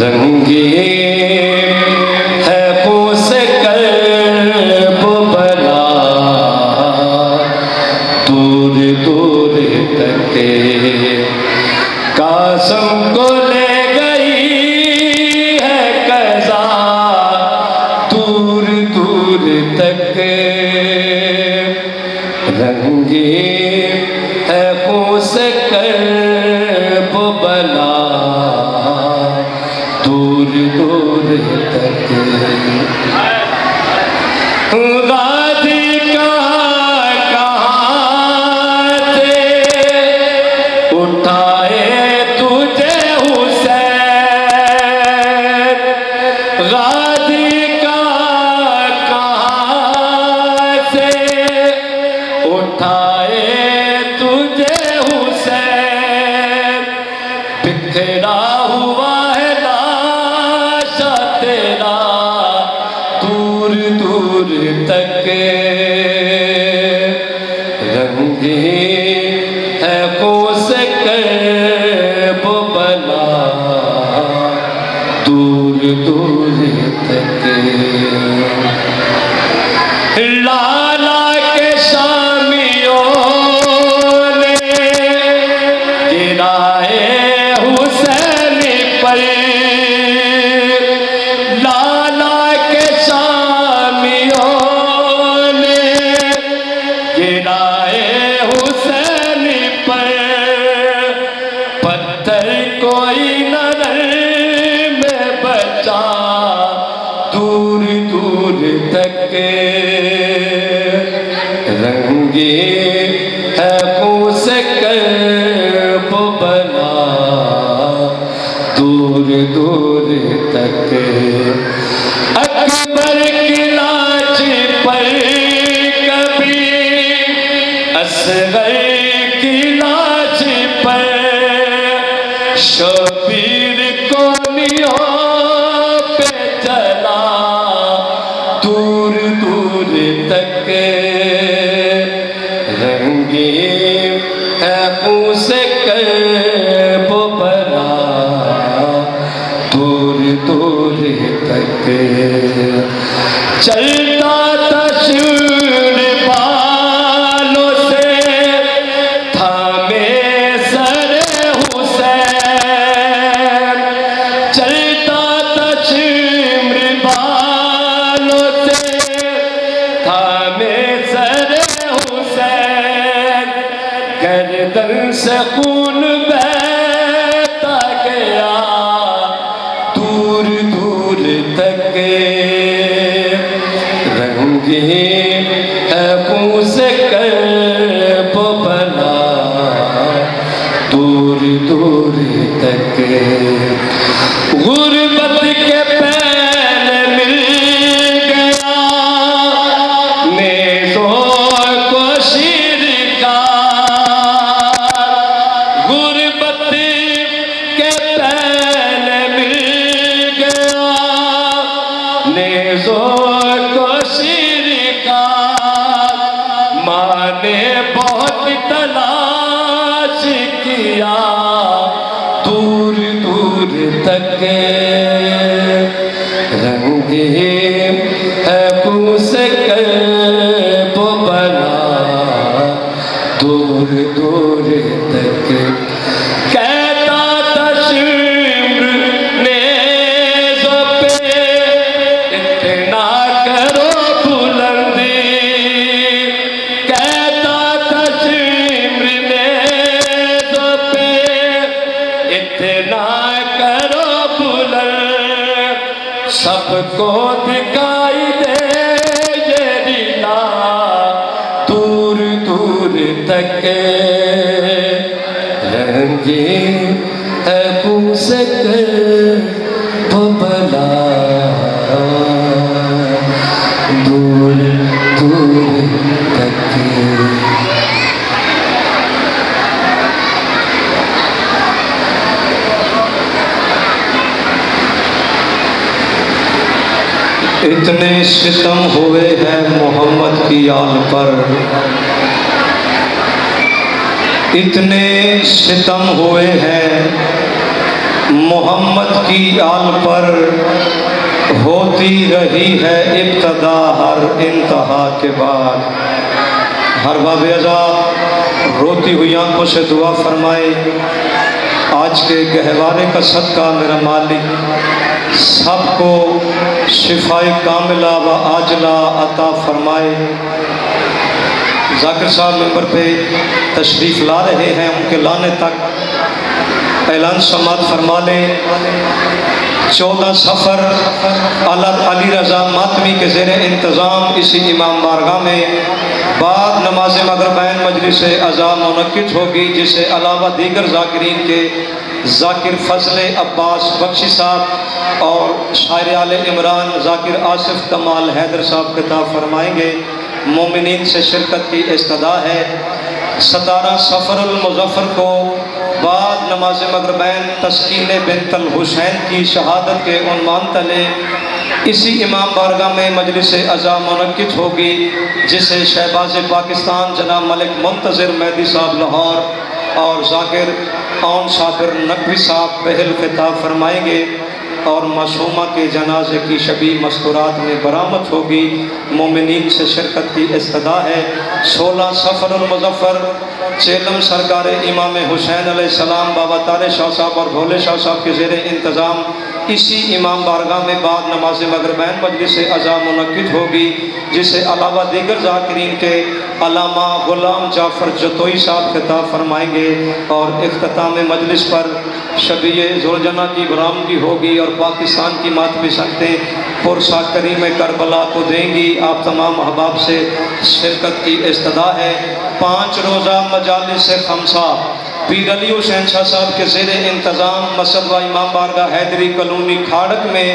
रंगे है पूस कर बला दूर दूर तक, कासम को ले गई है कज़ा दूर दूर तक, रंगे है पूस कर बला दूर दूर तक। गाजी कहाँ से उठाए तुझे हुसैन, गाजी कहाँ से उठाए तुझे हुसैन, बिखरा हुआ है लाशा तेरा दूर दूर तक, रंगे है पूस कर बला दूर दूर तक। लाला के शामियों ने गिराए हुसैन पर, लाला के शामियों ने गिराए हुसैन पर, पत्थर कोई नजर में बचा दूर दूर तक, रंगे है पूस कर बला दूर दूर तक। अकबर की लाश पर कभी असगर की है पूस कर बना दूर दूर तक चलता तशूर बालों से थामे सर हुसैन चलता तशूर बालों से थामे सर हुसैन गर्दन से खून बहता गया दूर दूर तक रंगीन है पूस कर बना दूर दूर तक गुर्बत के पैर मिल गया नेज़ों को शिरकार गुर्बत के पैर मिल गया नेज़ों को शिरकार माँ ने बहुत तलाश किया दूर दूर तक रंगीन है पूस कर बना दूर दूर तक कहता तशम्र नेज़ों पे इतना करो बुलंदी कहता तशम्र नेज़ों पे इतना करो बुलंद सबको दिखाई दे ये रीला दूर दूर तक रंगीन है पूस कर बना दूर दूर तक इतने सितम हुए हैं मोहम्मद की आल पर इतने सितम हुए हैं मोहम्मद की आल पर होती रही है इब्तदा हर इंतहा के बाद हर बाबे अज़ा रोती हुई आंखों से दुआ फरमाए आज के गहवारे का सदका मेरा मालिक सबको शिफाए कामिला व आजला अता फरमाए। जाकिर साहब मेंबर पे तशरीफ़ ला रहे हैं उनके लाने तक ऐलान समात फरमा लें 14 सफ़र अली रज़ा मातमी के ज़ेर इंतज़ाम इसी इमाम बारगाह में बाद नमाज मगरिबैन मजलिस अज़ा मुनक्किद होगी जिसे अलावा दीगर ज़ाकिरीन के ज़ाकिर फ़ज़ल अब्बास बख्शी साहब और शायर आले इमरान ज़ाकिर आसिफ कमाल हैदर साहब खिताब फरमाएंगे। मोमिनीन से शिरकत की इस्तदा है। 17 सफ़रुल मुज़फ़्फ़र को बाद नमाज मगरिबैन तस्कीन बिनतल हुसैन की शहादत के उन्मान तले इसी इमाम बारगाह में मजलिस अज़ा मुनक्किद होगी जिसे शहबाज पाकिस्तान जनाब मलिक मुंतज़िर मेहदी साहब लाहौर और ज़ाकिर औन साबिर नकवी साहब पहल खिताब फरमाएंगे और मासूमा के जनाजे की शबी मस्तूरात में बरामद होगी। मोमिनीन से शिरकत की इस्तदा है। 16 सफ़रुल मुज़फ़्फ़र चेलम सरकार इमाम हुसैन अलैहिस्सलाम बाबा तारे शाह साहब और भोले शाह साहब के ज़ेर इंतज़ाम इसी इमाम बारगाह में बाद नमाज मगरिबैन मजलिस अज़ा मुनक्किद होगी जिसे अलावा दीगर ज़ाकिरीन के अलामा गुलाम जाफ़र जतोई साहब खिताब फरमाएंगे और इख्तिताम मजलिस पर शबीए ज़ुलजना की बरामदी होगी और पाकिस्तान की मातमी सकते पुरसा करीम करबला को देंगी। आप तमाम अहबाब से शिरकत की इस्तदा है। 5 रोज़ा मजालिस खमसा पीर अली हुसैन शाह साहब के ज़ेर इंतज़ाम मसद व इमाम बारगाह हैदरी कॉलोनी खाड़क में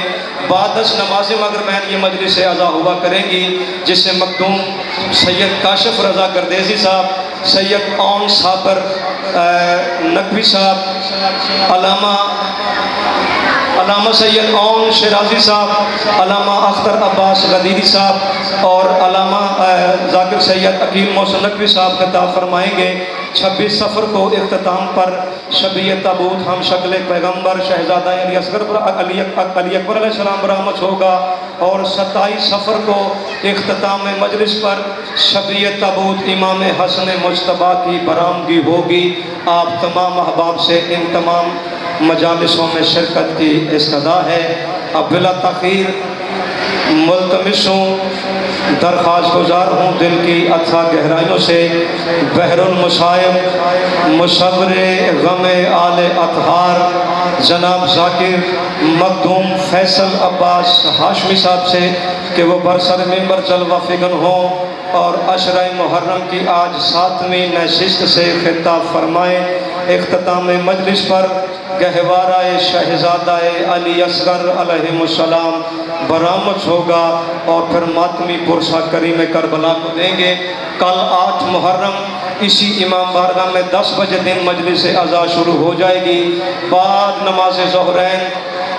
बादस नमाज मगरिबैन ये मजलिस अज़ा हुआ करेंगी जिसे मखदूम सैयद काशिफ रज़ा गर्देज़ी साहब सैयद औन साबर नकवी साहब अलामा अल्लामा सैयद ओन शिराजी साहब, अल्लामा अख्तर अब्बास गदीरी साहब और अल्लामा जाकिर सैयद अकील मोहसिन नकवी साहब खिताब फरमाएंगे। 26 सफ़र को इख्तिताम पर शबीय ताबूत हम शक्ल पैगम्बर शहजादा अली असगर अली अकबर अलैहिस्सलाम बरामद होगा और 27 सफ़र को इख्तिताम मजलिस पर शबीय ताबूत इमाम हसन मुज्तबा की बरामदगी होगी। आप तमाम अहबाब से इन तमाम मजालिसों में शिरकत की इस्तदा है। अब बिला तख़ीर मुल्तमिस हूँ, दरख्वास्त गुजार हूँ दिल की अथाह गहराइयों से, बहरुल मुसायब मुसव्विर गम आले अतहार जनाब जाकिर मखदूम फैसल अब्बास हाशमी साहब से कि वो बरसर मिंबर जलवा फिगन हों और अशरा मुहर्रम की आज 7वीं नशिस्त से खिताब फरमाएँ। इख्तिताम मजलिस पर गहवारा शहजादा अली असगर अलैहिस्सलाम बरामद होगा और फिर मातमी पुरसा करीम करबला को देंगे। कल 8 मुहर्रम इसी इमाम बारगाह में 10 बजे दिन मजलिस अज़ा शुरू हो जाएगी। बाद नमाज ज़ोहरैन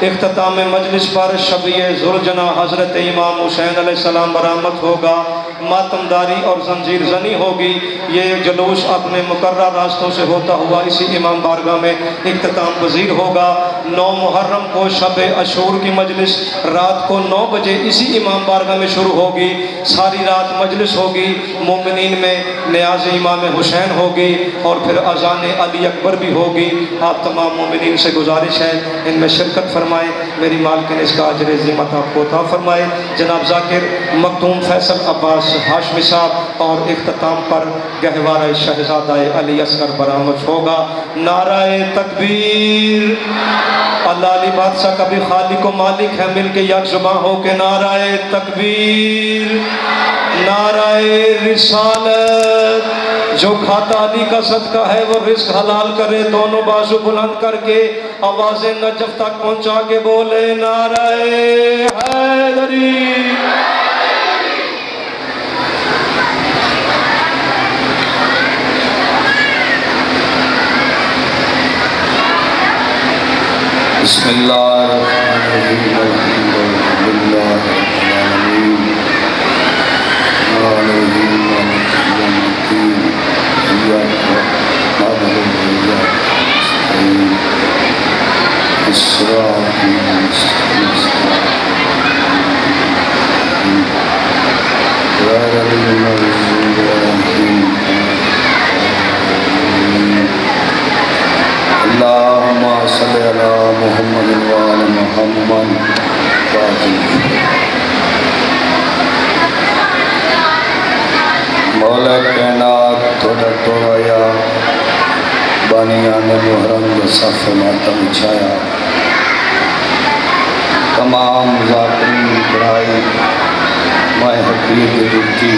इख्तिताम मजलिस पर शबीए ज़ुलजना हज़रत इमाम हुसैन अलैहिस्सलाम बरामद होगा। मातमदारी और जंजीर जनी होगी। ये जुलूस अपने मुकर्रर रास्तों से होता हुआ इसी इमाम बारगाह में इख्तिताम पजीर होगा। 9 मुहर्रम को शब अशूर की मजलिस रात को 9 बजे इसी इमाम बारगाह में शुरू होगी। सारी रात मजलिस होगी। मोमिनीन में न्याज इमाम हुसैन होगी और फिर अज़ान अली अकबर भी होगी। आप तमाम मोमिनीन से गुजारिश है इनमें शिरकत फरमाएँ। मेरी मालकिन इसका अजर ज़ीमत आपको अता फरमाए। जनाब जाकिर मखदूम फैसल अब्बास हाशमी साहब और इख्तिताम पर गहवारा शहजादा अली असगर बरामद होगा। नाराए तकबीर। अल्लाह अली बादशाह कभी खालिक व मालिक है, मिल के यकजुबां हो के नाराए तकबीर, नाराए रिसालत। जो खाता अली का सदका है वो रिस्क हलाल करे, दोनों बाजू बुलंद करके आवाज़ें नजफ तक पहुँचा के बोले नाराए हैदरी। अल्लाहुम्मा सल्लि अला मुहम्मद व आले मुहम्मद। मौला कायनात थोड़ा टोराया बानिया ने मुहर्रम के सफ़ मातम छाया। तमाम ज़ाकरीन पढ़ाई मैं हकीर की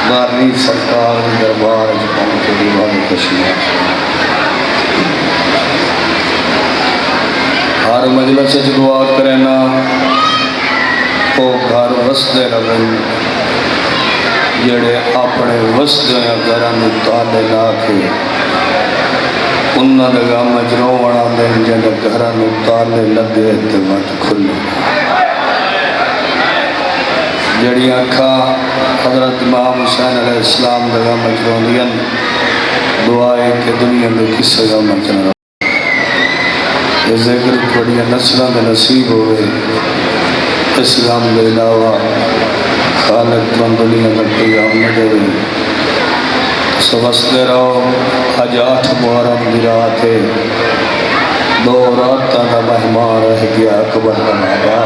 बारनी सरकार दरबार पहुँचे दीवान कश्मीर। हर मजलिस दुआ करना वो घर वसते रहे जड़े अपने वसदे घर ताले ला के उन्होंने गम च रोवण आते जब घर ताले लगे तो वट खुले। जड़ी अखा हजरत इमाम हुसैन अलैहिस्सलाम के गम च रोंदियां दुआए कि दुनिया में किसी गम च न जिक्र थोड़िया नस्लों के नसीब हो इस गम के अलावा खालिक तुम दुनिया में कोई गम न देवे। समझते रहो अज 8 मुहर्रम की रात है, 2 रातों का मेहमान रह गया अकबर का बाबा,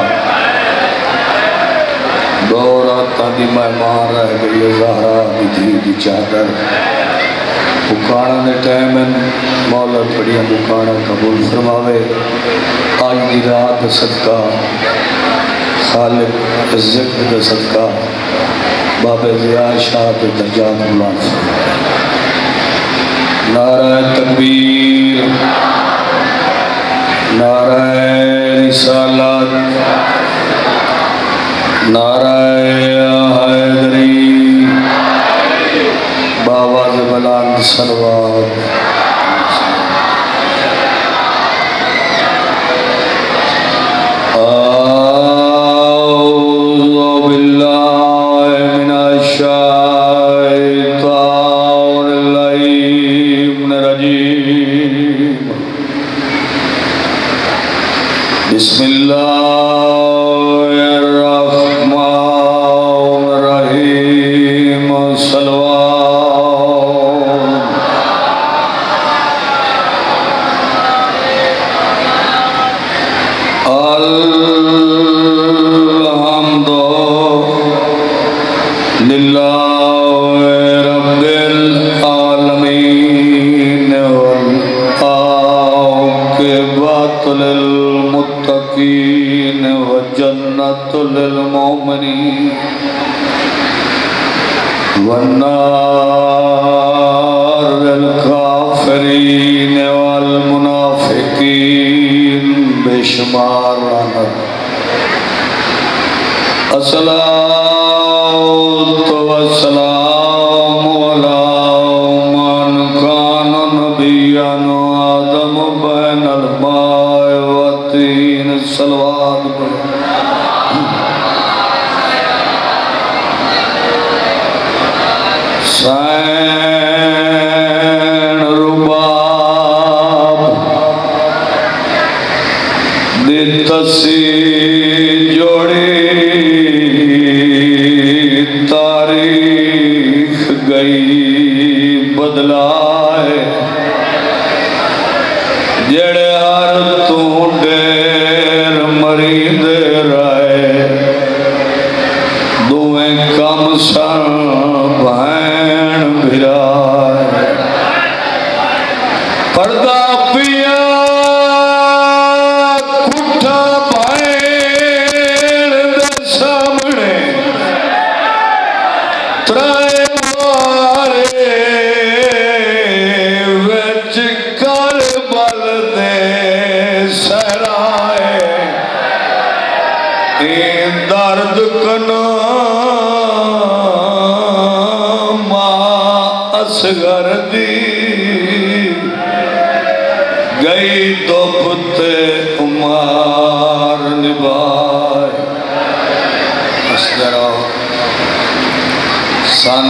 2 रातों की मेहमान रह गई ज़हरा की धी की चादर। मुकाना के टाइम मौला बड़िया मुकाना कबूल फरमावे। आज की रात सदका खालिक जिक्र का सदका बाबे ज़ियाद शाह के दर्जात बुलंद फरमावे। नाराए तकबीर, नाराए रिसालत, नाराए हैदरी, बावाज़ बुलंद सलवात। बिस्मिल्लाहिर्रहमानिर्रहीम सल्लल्लाहु अल्हम्दुलिल्लाहि रब्बिल आलमीन वल आक़िबतु लिल मुत्तक़ीन व जन्नतु लिल मुमिनीन वन नार लिल काफ़िरीन वल मुनाफ़िक़ीन बेशुमार लानत। अस्सलातु वस्सलामु अला मन कान नबिय्यन आदम बैनल माए व तीन सलवात सैन रुबाब दितसी जोड़ी तारीख गई बदलाए जेड़े हर तू डेर मरीद राए दुएं कम सन भैन भिराए पर्दा पिया कुठा भैन दे सामने त्राए वारे विच करबल दे सहराए ए दर्द कना मां असगर दी गई दोपते उमार निभाए। सन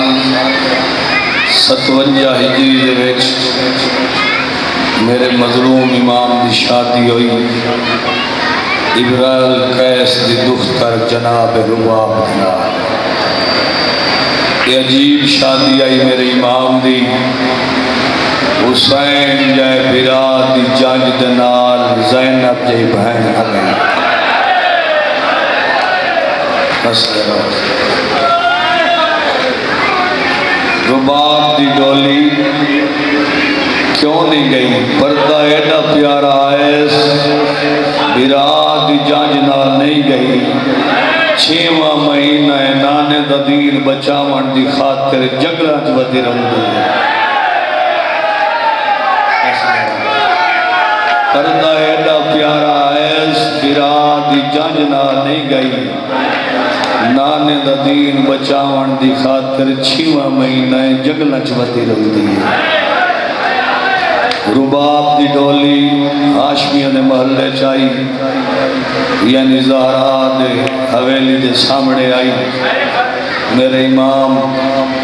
57 हिजरी दे विच मेरे मजलूम इमाम की शादी हुई इब्राहिम कैस की दुख्तर जनाब रुबाब के नाल। ये अजीब शादी आई मेरे इमाम दी हुसैन जय बिरा दी जंज दे नाल ज़ैनब जई बहन आ गई। रुबाब दी डोली क्यों नहीं गई? पर्दा एडा प्यारा है बिरा दी जंज नाल नहीं गई। 6वां महीना है नाने दा दीन बचावन दी खातिर जंगलां च वधी रहिंदी है। पर्दा एडा प्यारा है बिरा दी जंज नाल नहीं गई। नाने दा दीन बचावन दी खातिर 6वां महीना है जंगलां च वधी रहिंदी है। रुबाब दी डोली हाशमिया ने महल्ले च आई यानी ज़हरा दे हवेली के सामने आई। मेरे इमाम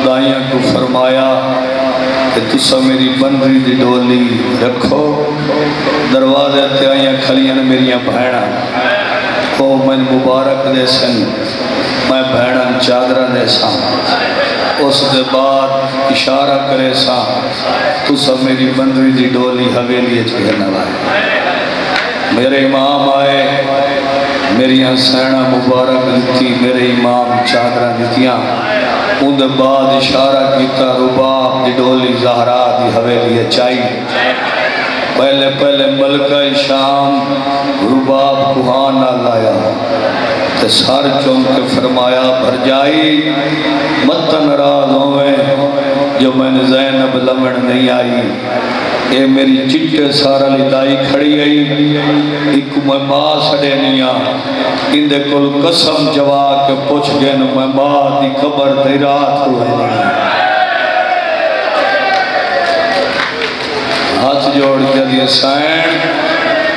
दाइया को फरमाया कि तुसा मेरी बनरी दी डोली रखो। दरवाजे ते आइया खलियां मेरिया भैणा ओ मैं मुबारक दे सन मैं भैणन चादर दे सा। उस दे बाद इशारा करे सा तुसा मेरी बनरी दी डोली हवेली च घेरना वाले। मेरे इमाम आए मेरिया सैना मुबारक दी मेरे इमाम चादर दित्तियां। उनके बाद इशारा किया रुबाब दी डोली ज़हरा दी हवेली चाई। पहले पहले मलका शाम रुबाब कुहान ना लाया तो सर चुम के फरमाया भरजाई मत नाराज होवे जो मैंने ज़ैनब लमन नहीं आई। ये मेरी चिट्टे सारा लिदाई खड़ी आई एक मैं मां सड़े नहीं आ इंदे कोल कसम जवा के पुछ गए मैं मां की कबर ते रात को हाथ जोड़ के दिए सैन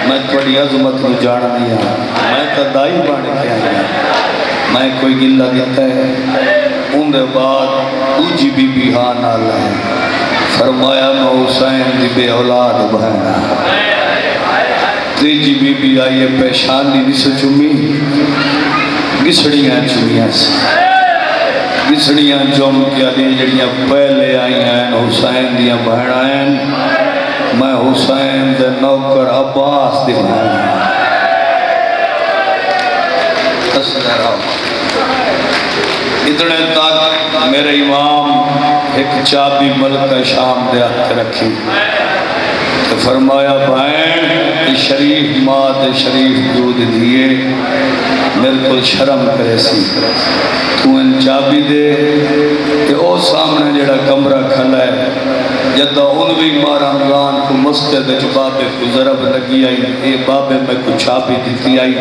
मैं थोड़ी अजमत को जाननी हाँ मैं तो दाई बन के आया मैं कोई गिला दिता है। उनके बाद दूजी बीबी हाँ नाल है फरमाया मैं हुसैन दी बे औलाद बहना तीजी बीबी आई है, पेशानी नहीं सो चुमी, घिसड़ियाँ चुमिया घिसड़ियाँ चुम के आदि जड़ियाँ पहले आई हैं हुसैन दियाँ बहन हैं। मैं हुसैन दे नौकर अब्बास दी बहन इतने तक मेरे इमाम एक चाबी मलका शाम दे हाथ रखी तो फरमाया बहन शरीफ माँ दे शरीफ दूध दिए मेरे को शर्म करे सी तू इन चाबी दे ते ओ सामने जड़ा कमरा खला है जदा उन भी रमजान को मस्जिद बाबे को जरब लगी आई ये बाबे मैं को चाबी दी आई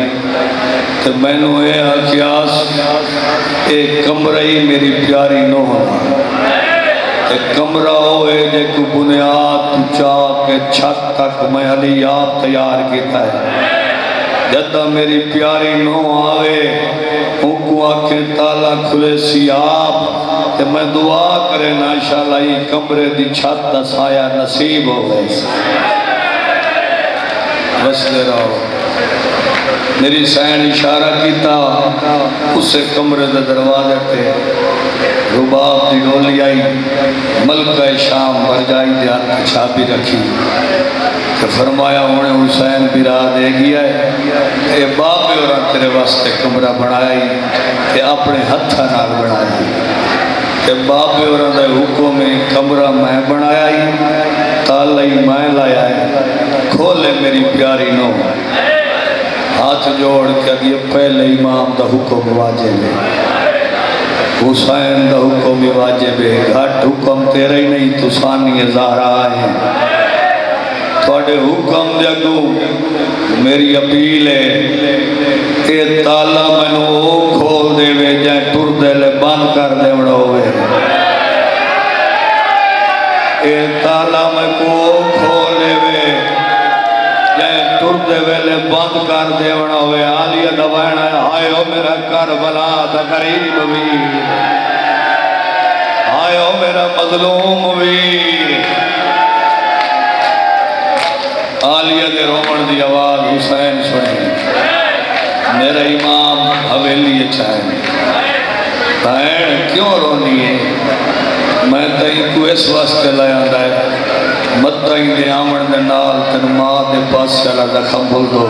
तो मैनू ये आख्यास ये कमरा ही मेरी प्यारी नो कमरा होए जे को बुनियाद तू चाह के छत तक मैं अली आप तैयार किया है जदा मेरी प्यारी नो आवे उनको आखे ताला खुले सी आप ते मैं दुआ करे ना इंशाअल्लाह ये कमरे दी छत दा साया नसीब हो गए बसते रहो मेरी सैन इशारा किया उस कमरे दे दरवाजे पे रुबाब की डोली आई मलका शाम बरजाई दे हाथ चाबी रखी तो फरमाया उन्हें हुसैन बिरा दे गया है ये बाबे और तेरे वास्ते कमरा बनाया ते अपने हथा नाल बनाया ते बाबे और हुक्म में कमरा मैं बनाया ताला ही मैं लाया है खोले मेरी प्यारी नो हाथ जोड़ के अगे पहले इमाम दा हुक्म वाजिब है हुसैन दा हुक्म वाजिब है घट हुक्म तेरा ही नहीं तुसानी ज़हरा है थोड़े हुक्म दे अगू मेरी अपील है ये ताला मैनू खोल देवे जाए टुर दे ले बंद कर देवड़ा होवे ये ताला मैं को खोल देवे जाए टुर दे वेले बंद कर देवड़ा होवे आलिया दबाना आयो मेरा कर बला दा गरीब वीर आयो मेरा मजलूम वीर आलिया के रोमन की आवाज हुसैन सुनी मेरा इमाम हवेली अच्छा है भैन क्यों रोनी है मैं तई को इस वास्ते लाया है मत दे आवन दे नाल तेन मां दे पास वाला जख्म भुल दो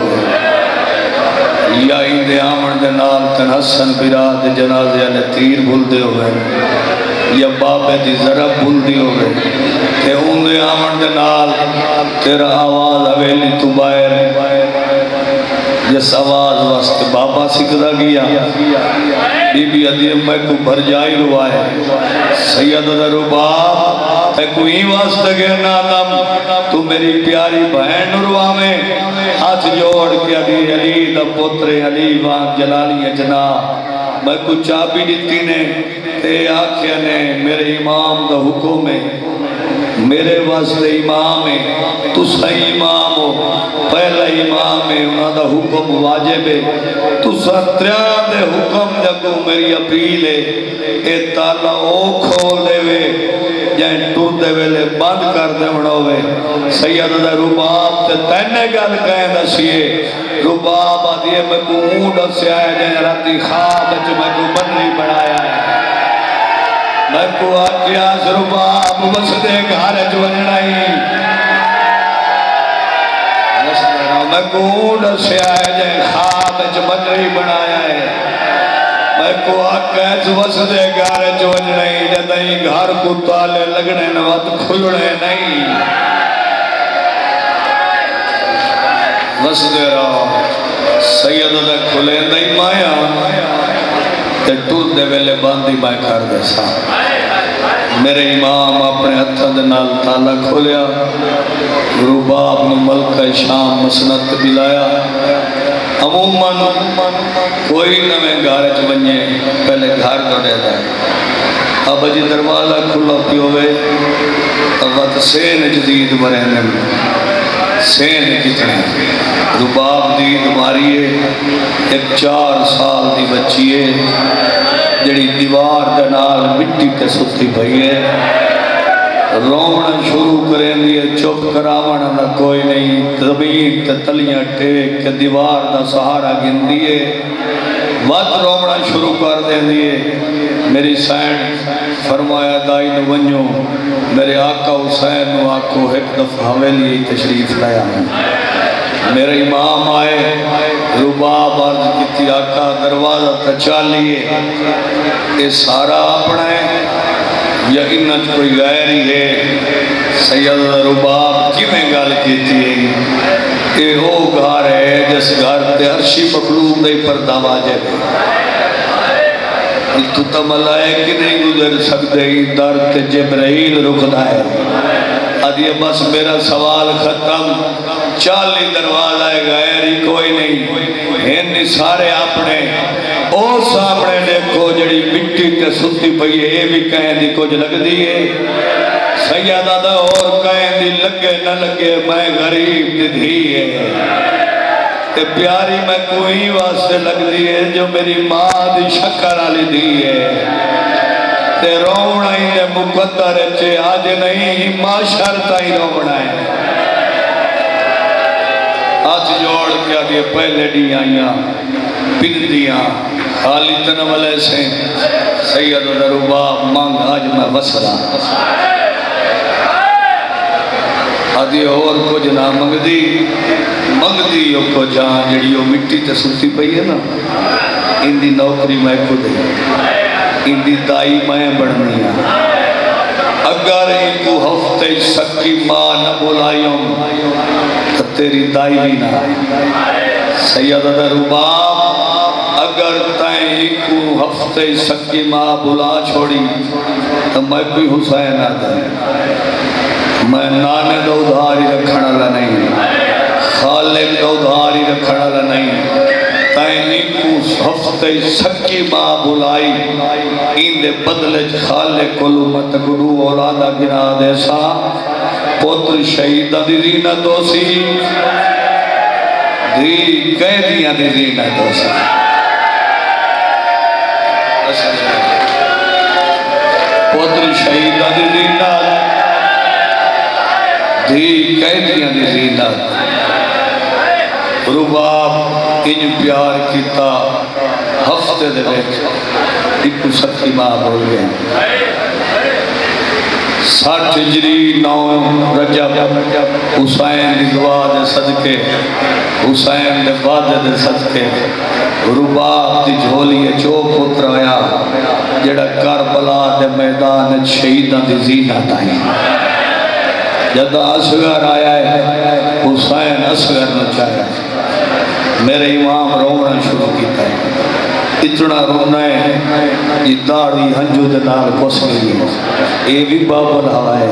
या इंदे आवन दे नाल तेन हसन बिरा दे जनाजे वाले तीर भुलते हो या बाबे की जरब भुलती हो ते उनके आवन दे नाल तेरा आवाज हवेली तू बाहर जिस आवाज वास्ते बाबा सिखदा गया बीबी अदीम मैं को भरजाई रुआए सैयद रुबाब ते कोई वास्ते गया नादम तू मेरी प्यारी बहन रुआवे हाथ जोड़ के अभी अली दा पुत्र अली वांग जलाली जना मैं को चाबी दी ने ते आख्या ने मेरे इमाम दा हुक्म है मेरे वास्ते इमाम है तुसा इमाम हो पहला इमाम है उन्होंने हुक्म वाजिब है तुसा त्रिया दे हुक्म जगो मेरी अपील है ये ताला ओ खोल देवे जैन टुर दे वेले बंद कर देवना होवे सैयद दा रुबाब ते तैने गल कह दसीए रुबाब आदि मैं को दसया है जैन राती ख्वाब च मैं को बन्नी बनाया है मैं को आख्या रुबाब वसदे घर च वजना ही मैं को दसया है जैन ख्वाब च बन्नी बनाया है मैं को आख्या वसदे घर च वजना ही जदई घर को ताले लगने न वत खुलने नहीं वसदे रहो सैयद दा खुले नहीं माया ते टुर दे वेले बंदी मैं कर दे सा मेरे इमाम अपने हत्थों दे नाल ताला खोलिया रुबाब नु मलका शाम मसनत बिलाया अमूमन कोई नवे घर च बने पहले घर दौड़े अब जी दरवाजा खुला पियोवे वत सेन जदीद मरे सेन कितने रुबाब दी मारी है एक 4 साल की बच्ची है जड़ी दीवार के नाल मिट्टी ते सुती पई है रोवना शुरू करेंदी है चुप करावण ना कोई नहीं, जमीन ते तलियां टेक के दीवार का सहारा गिनदी है, वत रोवना शुरू कर देंदी है। मेरी सैन फरमाया दाई न वंजो, मेरे आका हुसैन नु आखो एक दफा हवेली तशरीफ लाया। मेरे इमाम आए, रुबाब अर्ज की आका दरवाजा तो चालिए, ये सारा अपना है या इन कोई गैर ही है। सैयद रुबाब किमें गल की ये वो घर है जिस घर ते अर्शी मखलूक दे पर्दा वाजिब इतु तो मलाइक नहीं गुजर सकते, दर ते जिब्राइल रुकदा है। अदी बस मेरा सवाल खत्म, 40 दरवाजा गैर ही कोई नहीं, इन सारे अपने ओ सामने देखो जड़ी मिट्टी ते सुती पई है, ये भी कहें दी कुछ लगदी है। सैयदा दा और कहें दी लगे न लगे, मैं गरीब दी धी है ते प्यारी मैं कोई वास्ते लगदी है जो मेरी मां दी शक्कर वाली धी है। ते रोवना ही ने मुकद्दर च आज नहीं माशर ताई रोवना है। हाथ जोड़ के आदि पहले डी आइया पिंदियां खाली तन वाले से सैयद रुबाब मांग आज मैं वसरा आदि और कुछ ना मंगदी मंगदी को जान जड़ी मिट्टी ते सुती पई है ना, इनकी नौकरी मैं खुद इनकी दाई मैं बननी है। अगर इनको हफ्ते सकी मां न बुलायो तो तेरी दाई भी ना। सैयद रुबाब अगर तय को हफ्ते सकी मां बुला छोड़ी तो मैं भी हुसैन आ जाए। मैं नाने का उधार ही रखने वाला नहीं, खालिक का उधार ही रखने वाला नहीं। हफ्ते सकी मां बुलाई इंदे बदले खाले कोलू मत गुरु औलादा गिरा दे सा पुत्र शहीद दी जीनत होसी, धी कैदियां दी जीनत होसी। पुत्र शहीद दी जीनत, धी कैदियां दी जीनत। रुबाब इन प्यार किया हफ्ते एक सखी मां बोल गए। 60 हिजरी 9 रजब हुसैन की दुआ दे सदके, हुसैन के वादे दे सदके रुबाब की झोली चो पुत्र आया जड़ा करबला के मैदान शहीदां की जीनत आई। जब असगर आया है हुसैन असगर नचाया, मेरे इमाम रोना शुरू किया। इतना रोना है ये दाढ़ी हंजू के नाल घुस गई है, ये भी बाबल हवा है।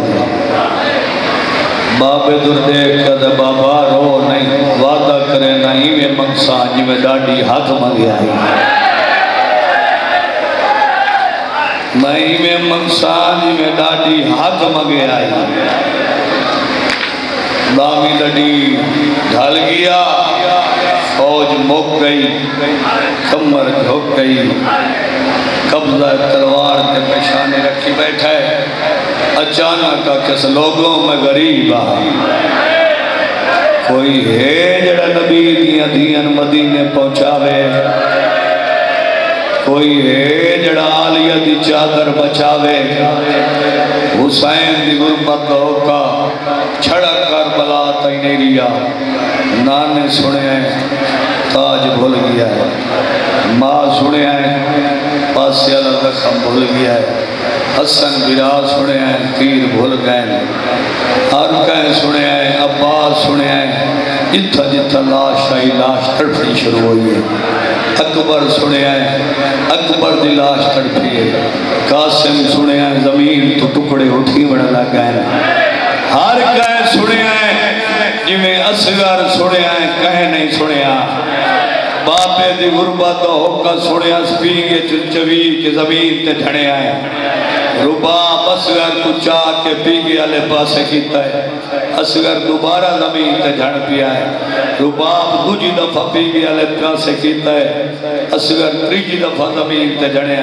बाबे दुर देख कद बाबा रो नहीं, वादा करे नहीं में मंगसा जिमें डाढ़ी हाथ मंगया है। नहीं में मंगसा जिमें डाढ़ी हाथ मंगया है। दामी लड़ी ढल गया, फौज मुक गई, कमर झुक गई, कब्जा तलवार के पेशाने रखी बैठे। अचानक किस लोगों में गरीब आ कोई है जड़ा नबी दियां दियां मदीने पहुंचावे, कोई है जड़ा आलिया दी चादर बचावे। हुसैन दी गुरबत होका छड़क कर बला तई नहीं रिया। नाने सुने ताज भूल गया है, माँ सुने पासे वाला रखम भूल गया है, हसन बिरा सुने तीर भूल गए, हर कह सुने अब्बास सुने जिथा जिथा लाश आई लाश तड़फनी शुरू हुई है। अकबर सुने अकबर की लाश तड़फी है। कासिम सुने जमीन तो टुकड़े उठी बड़ा लग गए। हर कह सुने जिमें असगर सुने कह नहीं सुनिया। बापे की गुरबत होका सुनिया स्पीगे चुचवी के जमीन ते झड़े रुबाब असगर को चा के पीगे वाले पासे किया है। असगर दोबारा जमीन ते झड़ पिया है। रुबाब दूजी दफा पीगे वाले पासे किया है। असगर तीजी दफा जमीन ते झड़े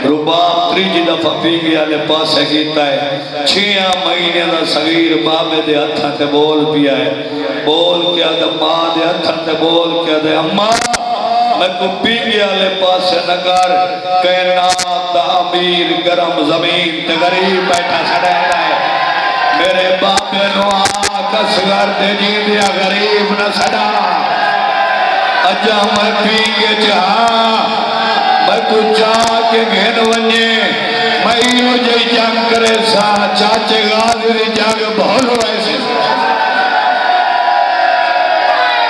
रुबाब त्रीजी दफा पींगे वाले पासे कीता है 6 महीने का सगीर बाबे दे हथां ते बोल पिया है बोल क्या दे मां दे हथां ते बोल क्या दे अम्मा मैं को पींगे वाले पासे न कर कायनात दा अमीर गरम जमीन ते गरीब बैठा सड़ेंदा है मेरे बाबे नो कसगर दे जी दिया गरीब न सड़ा अजा मैं पींगे चाह मैं कुछ चाह के घेन वने मैं यो जई जंग करे सा चाचे गाली दी जंग बहुत वैसे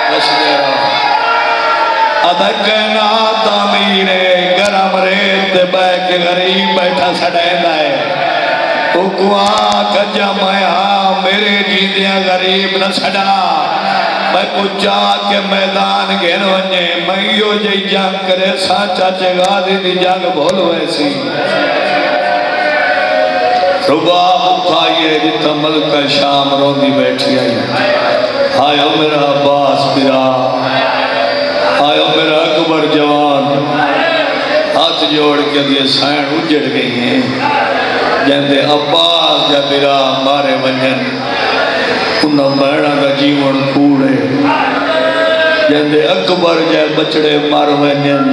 बस मेरा अदा कहना तामीरे गरम रेत बैठ गरीब बैठा सड़ेंदा है उकुआ कजा मैं मेरे जीदिया गरीब न सड़ा मैं कुछ के मैदान घेन वने मैं यो जई जंग करे सा चाचे गादी दी जंग बोल वैसी रुबाब उठाइए जितना मलका शाम रोंदी बैठी आई आयो मेरा अब्बास बिरा आयो मेरा अकबर जवान हाथ जोड़ के दिए सैन उजड़ गई हैं जैसे अब्बास या बिरा मारे वंजन उन्हें बहना का जीवन कूड़े जैसे अकबर जै बचड़े मार वंजन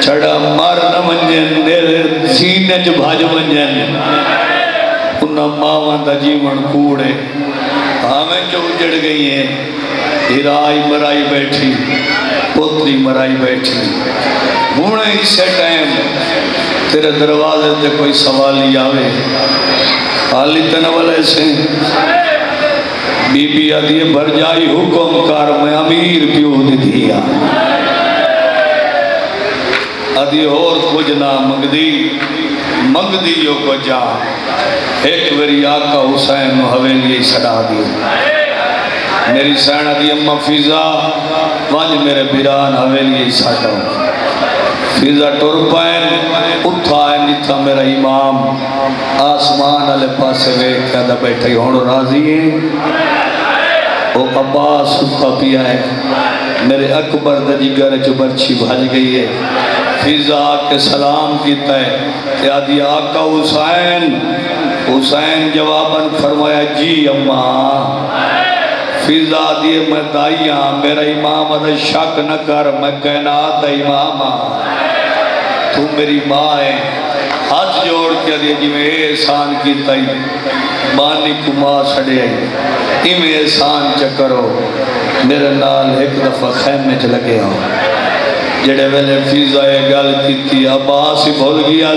छड़ा मार न वंजन मेरे सीने च भज वंजन उन्हें मावा का जीवन कूड़े हमें जो उजड़ गई है हिराई मराई बैठी पोतरी मराई बैठी हूँ इस टाइम तेरे दरवाजे से कोई सवाल ही आवे हाली तन वाले से बीबी आदि भर जाई हुक्म कर मैं अमीर प्यो दिया आदि और कुछ ना मंगदी यो को जा एक बारी आका हुसैन हवेली सड़ा दी मेरी सैन आदि अम्मा फिजा वंज मेरे बिरान हवेली साडो फिजा टुर पैन उठा है निथा मेरा इमाम आसमान वाले पासे वेख के बैठे हुण राजी है वो अब्बास सुता पिया है मेरे अकबर दा जिगर च बर्छी भज गई है फिजा के सलाम किया है आदि आका हुसैन हुसैन जवाबन फरमाया जी अम्मा फिजा दिए मैं दाई हाँ मेरा इमाम अदा शक न कर मैं कायनात दा इमाम हाँ तू मेरी माँ है हाथ जोड़ के दिए जिमें एहसान किया बानी कुमा छड़े इवें एहसान चकरो मेरे नाल एक दफा खैमे च लगे आओ जेड़े वेले फिजा ये गल की अब्बास ही भूल गया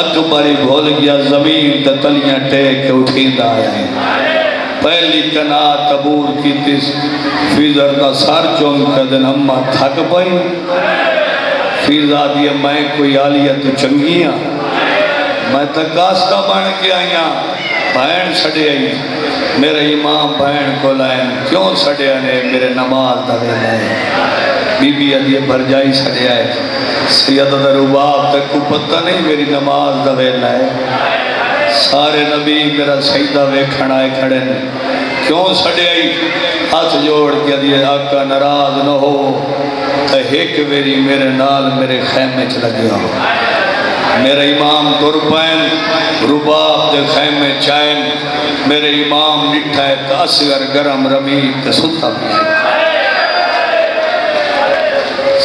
अकबर ही भूल गया जमीन ते तलियां टेक के उठींदा आया है पहली कना तबूर की फिजर का सर चौंक कर दिन अम्मा थक पाई फिजा दिए मैं कोई आलिया तो चंगी हाँ मैं तो कास्ता बन के आई हाँ भैन छड़े आई मेरे इमाम भैन को लाइन क्यों छड़िया ने मेरे नमाज का वेला है बीबी आदि भर जाई छड़िया है सैयद रुबाब तक को पता नहीं मेरी नमाज का वेला है सारे नबी मेरा सईदा वेखण आए खड़े ने क्यों छड़ियाई हाथ जोड़ के दिए आका नाराज न हो तो एक बेरी मेरे नाल मेरे खैमे च लगे हो मेरे इमाम तुर पैन रुबाब के खैमे चैन मेरे इमाम डिठा है तो असगर गरम रमी तो सुता पिया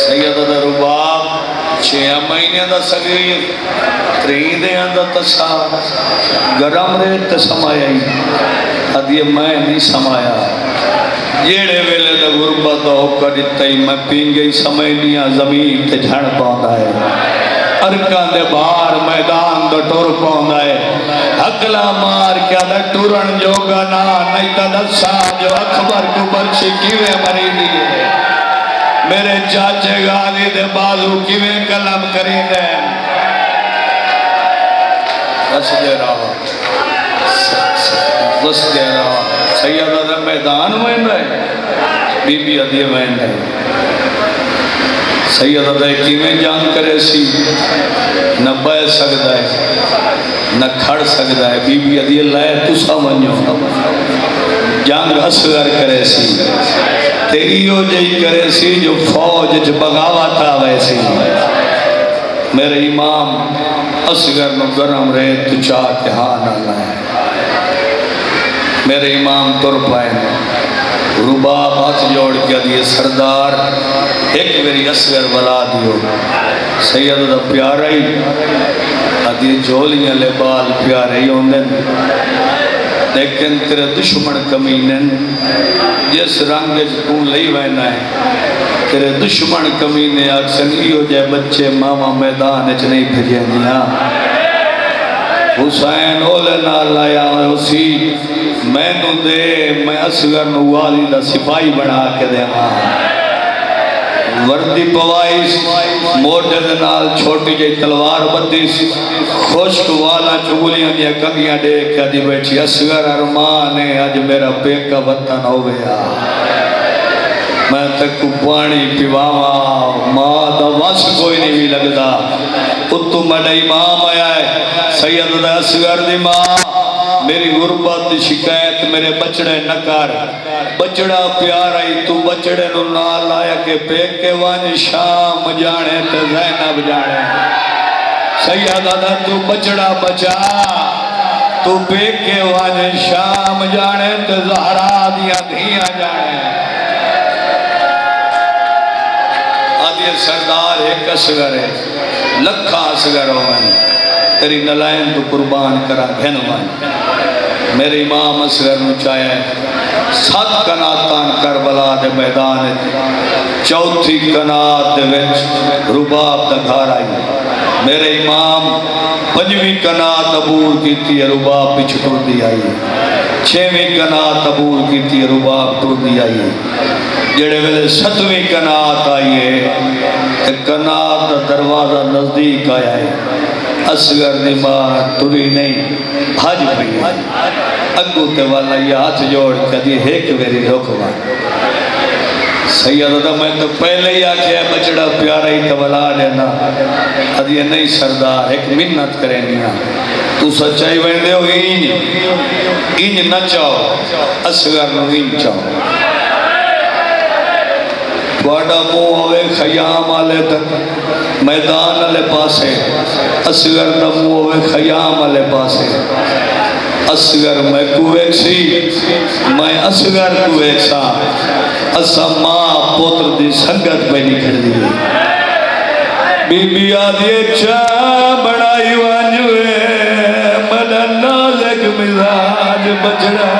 सैयद रुबाब 6 महीने का सगीर 3 दिन का तसा गरम रेत समाया अदी मैं नहीं समाया जेड़े वेले दा गुरबत होकर दिता मैं पींगे समय नहीं जमीन ते झड़ पाता है अरकां दे बाहर मैदान दा टुर पाता है हकला मार क्या दा टुरन जोगा ना नहीं ता दसा जो अकबर को बर्छी किवें मरी दी मेरे चाचे गाली दे बाजू किवें कलम करी दे बस दे रहा सैयद मैदान में बीबी अदी वैन है सैयद अदा किवें जान करे सी न बह सकता है न खड़ सकता है बीबी अदी लै तुसा वनो जंग असगर करे सी ते इहो जही करे सी जो फौज च बगावत आवे सी मेरे इमाम असगर न गरम रेत चाह के हाँ ना लाए। मेरे इमाम तुर पाए रुबाब हाथ जोड़ के दिए सरदार एक मेरी असगर बला दियो। सैयद दा प्यारा ही आदि झोलियां ले बाल प्यारे ही होंगे, लेकिन तेरे दुश्मन कमीने जिस रंग तू लई वहना है तेरे दुश्मन कमीने अक्सर इहो जे बच्चे मावा मैदान च नहीं भेजिया। हुसैन ओले नाल लाया उसी मैनू दे, मैं असगर नू वाली दा सिपाही बना के देवां। वर्दी पवाई मोटे दे नाल छोटी जी तलवार बद्दी, खुश्क वाला चुगलियां दी कंगियां देख के दी बैठी असगर अरमान है अज मेरा पेका वतन हो गया। मैं तक पानी पिवावा मां दा वस कोई नहीं भी लगता। उत्तू मेरा इमाम आया है सैयद असगर दी मां मेरी गुरबत की शिकायत मेरे बचड़े न कर। बचड़ा प्यार आई तू बचड़े नु नाल लाया के पेके वन शाम जाने ते ज़ैनब जाने। सैयद दा तू बचड़ा बचा तू पेके वन शाम जाने ते ज़हरा दिया धियां जाने। आदि सरदार एक असगर है लखा असगर होवन तेरी नलायन तू कुर्बान करा घनवन। मेरे इमाम असगर नु चाहे 7 कनातान करबला दे मैदान चौथी कनात दे विच रुबाब दा घर आई। मेरे इमाम 5वीं कनात अबूर कीती रुबाब पिछ टुरदी आई। 6वीं कनात अबूर कीती रुबाब टुरदी आई। जेड़े वेले 7वीं कनात आई है ते कनात दा दरवाजा नजदीक आया है। असगर दी मां टुरी नहीं भज पई अगू ते वाला ये हाथ जोड़ कदी एक मेरी रोकवा। सैयद दा मैं तो पहले ही आख्या बचड़ा प्यारा ही तो वला देना अदी नहीं सरदार एक मिन्नत करेनिया तू सच्चाई वेंदे हो इंज न चाहो असगर नु इंज चाहो। तुहाडा मुंह होवे खयाम वाले तक मैदान वाले पासे असगर दा मुंह होवे खयाम वाले पासे। असगर मैं कुवेक्सी मैं असगर कुवेक्सा असा मां पुत्र दी संगत पे निकल दी। बीबी आदि चा बनाई वंजवे मदा नाज़ुक मिजाज बचड़ा।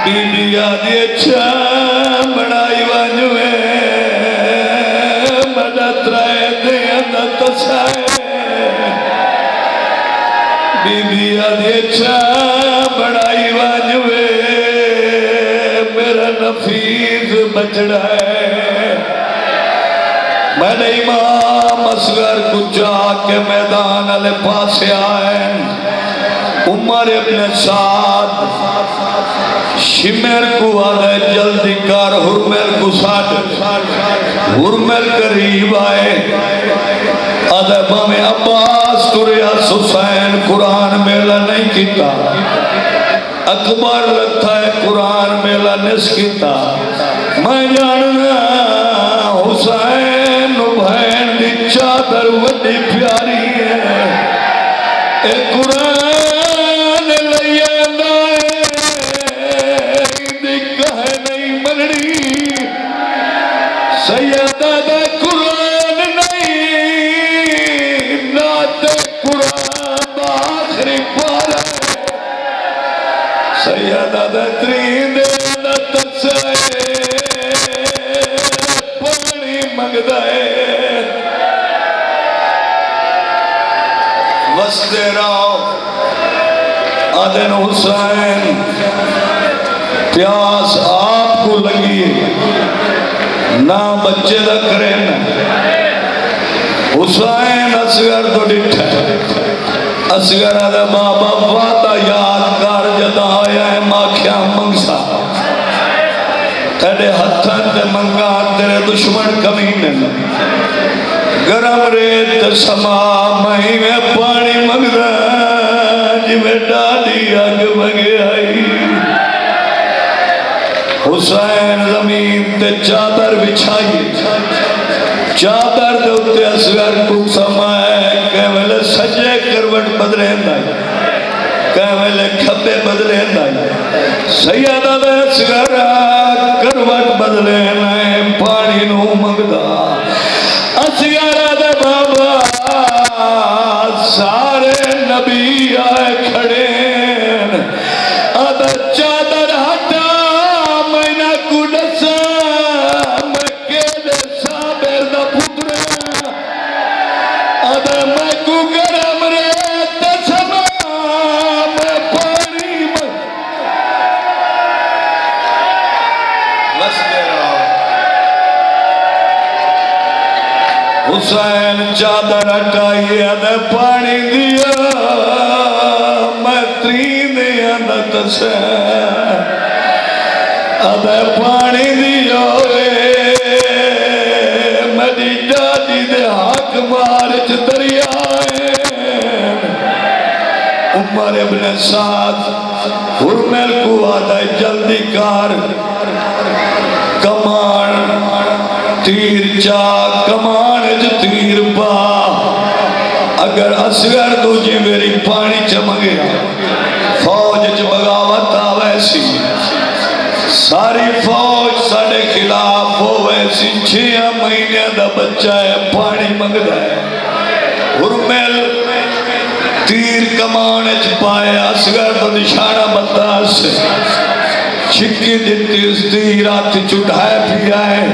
बीबी आदि चा बनाई वंजवे मदा त्राए दे अंदर तसाए। बीबी आदि चा बनाई वंजवे मेरा नफीस बचड़ा है। मैंने इमाम असगर को जाके मैदान वाले पास आए। उमर अपने साथ शिमर को आले जल्दी कर हुरमल को साथ हुरमल करीब आए। अदब में अब्बास तुरिया हुसैन कुरान मेला नहीं किता। अकबर लगता है कुरान मेला निस किता। मैं जानना हुसैन बहन दी चादर वड्डी प्यारी है। ए कुरान लिया दी कहे नहीं मननी। सैयदा दा कुरान नहीं नाते कुरान आखिरी पारा। सैयदा दा त्रीन दे तरसाए पानी मंगदा है। वसते रहो आदन हुसैन प्यास आपको लगी ना बच्चे दा करे ना। हुसैन असगर तो डिठा असगर आदा बाबा वादा याद कर जदा आया है माखिया मंगसा तेरे हथां ते मंगा तेरे दुश्मन कमीने गरम रेत समा मही में पानी मंगदा जिवें डाली अग मंगे आई। हुसैन जमीन ते चादर बिछाई चादर दे उत्ते असगर को समय केवल सजे करवट बदलेंदा केवल खब्बे बदलेंदा सैयदा दे असगर करवट बदले ने पानी नू मंगदा असगर दे बाबा सारे नबी आए खड़े अदा चादर हटा मैना कुडस मक्के दे साबर दा पुत्र अदा मैं कु गरम रे तसमा मैं पानी बस हुसैन चादर हटाई अदा पानी दिया मैं तीन दस अद पानी दियो मेरी दादी दे हक मार च दरिया उमर इब्न साद हुरमल को आदा जल्दी कार कमान तीर चा कमान च तीर पा अगर असगर दूजी मेरी पानी चमक गया फौज च बगावत आवैसी सारी फौज साढ़े खिलाफ हो वैसी 6 महीने का बच्चा है पानी मंगदा है हुरमल तीर कमान च पाया असगर तो निशाना बतास छिक्की दिती उस तीर हाथ चुठाए पिया है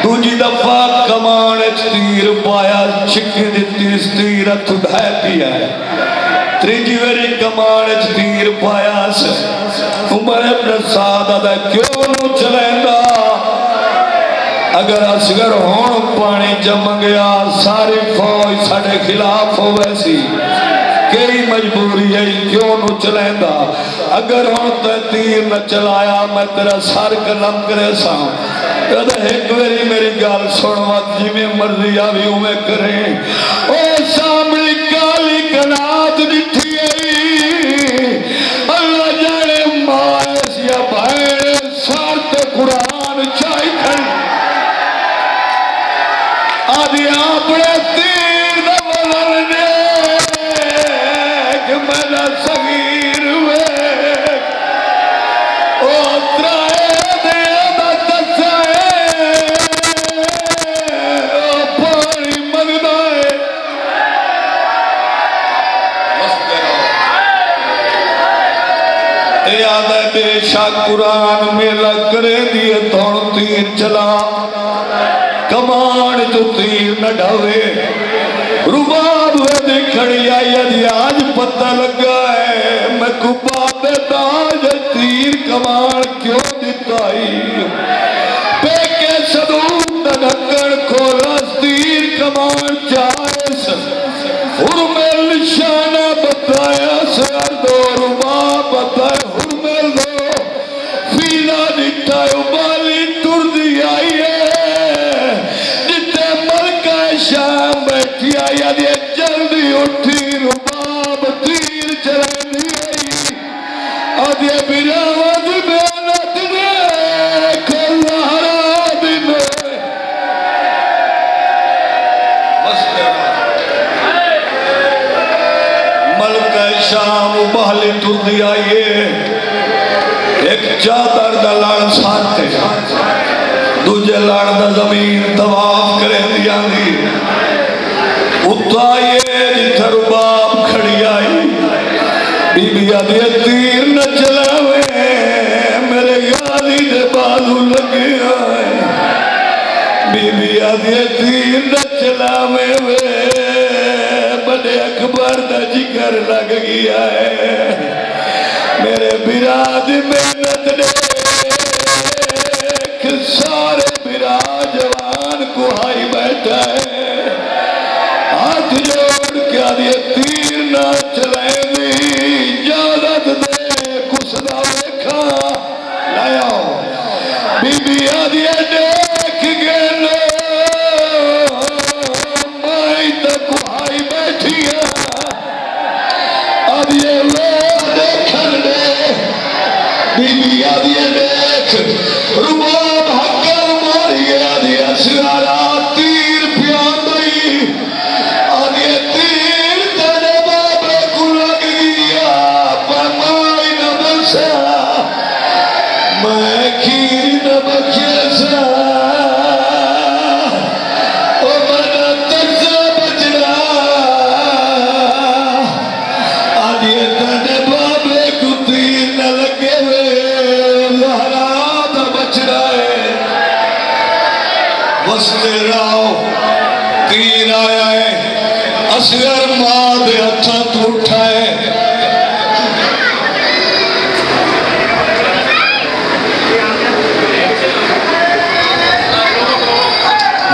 दूजी दफा कमान च तीर पाया छिक्की दिती उस तीर हाथ चुठाए पिया है त्रीजी बारी कमान च तीर पाया उमर इब्न साद दा क्यों नू चलेंदा अगर असगर होण पानी जम गया सारी फौज साढ़े खिलाफ हो वैसी कई मजबूरी है क्यों नू चलेंदा अगर हुण ते तीर न चलाया मैं तेरा सर कलम करे सा एक बारी मेरी गल सुन मत जिवें मर्जी आवी उवें करे ओ सामने काली कनात दिखी अल्लाह जाने मास या भैन सर ते कुरान चाही खड़ी आदि अपने तीर दा वलन देख मेरा सगीर वे ओ त्राए दे दा दसाए ओ पानी मंगदा है याद है बेशक कुरान मेला करे दिए तौण तीर चला कमान जो तीर न ढावे रुबाब वे खड़ी आई यदि आज पता लगा है मैं कुबा दे ताज तीर कमान क्यों दिताई पेके सदूक ढक्कन खोला तीर कमान जायस हुरमल निशाना बताया सर दो रुबाब बताया हुरमल दो फीला दिखा उबाली तुर दी आई है जिते मलका शाम बैठी आई यदि जल्दी उठी रुबाब तीर चलानी आई आदि बिरावत बेनत ने खल्लारा दिन मलका शाम उबाली तुर दी आई एक चादर दा लड़ साथे दूजे लड़ दा जमीन तवाफ करे दिया उताये जिथे रुबाब खड़ी आई बीबी आदि तीर न चलावे मेरे गाली दे बालू लगे बीबी आदि तीर न चलावे वे बड़े अकबर दा जिगर लग गया है मेरे बिराज मेहनत देख सारे बिराजवान को हाई बैठा है हाथ जोड़ के आदि तीर ना चलेंदी इजाजत दे कुसदा वेखा लाया बीबी आदि देख गए माई तक हाई बैठी है आदि बीबी आदि देख रुबाब हक्कर मारी आदि असगारा तीर प्यादई हंसते रहो। पीर आया है असगर मां दे हथा तू उठाए।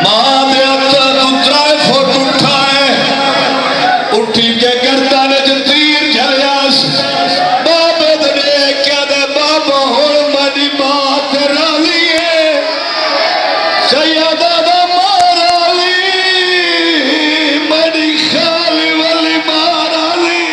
मां दे हथा तू 3 फुट उठाए। उठी के गर्दन च तीर झरियास। बाबे दे क्या दे बाबा हुण मनी मां ते राली है। सैयदा दा माराली मनी खाली वाली माराली।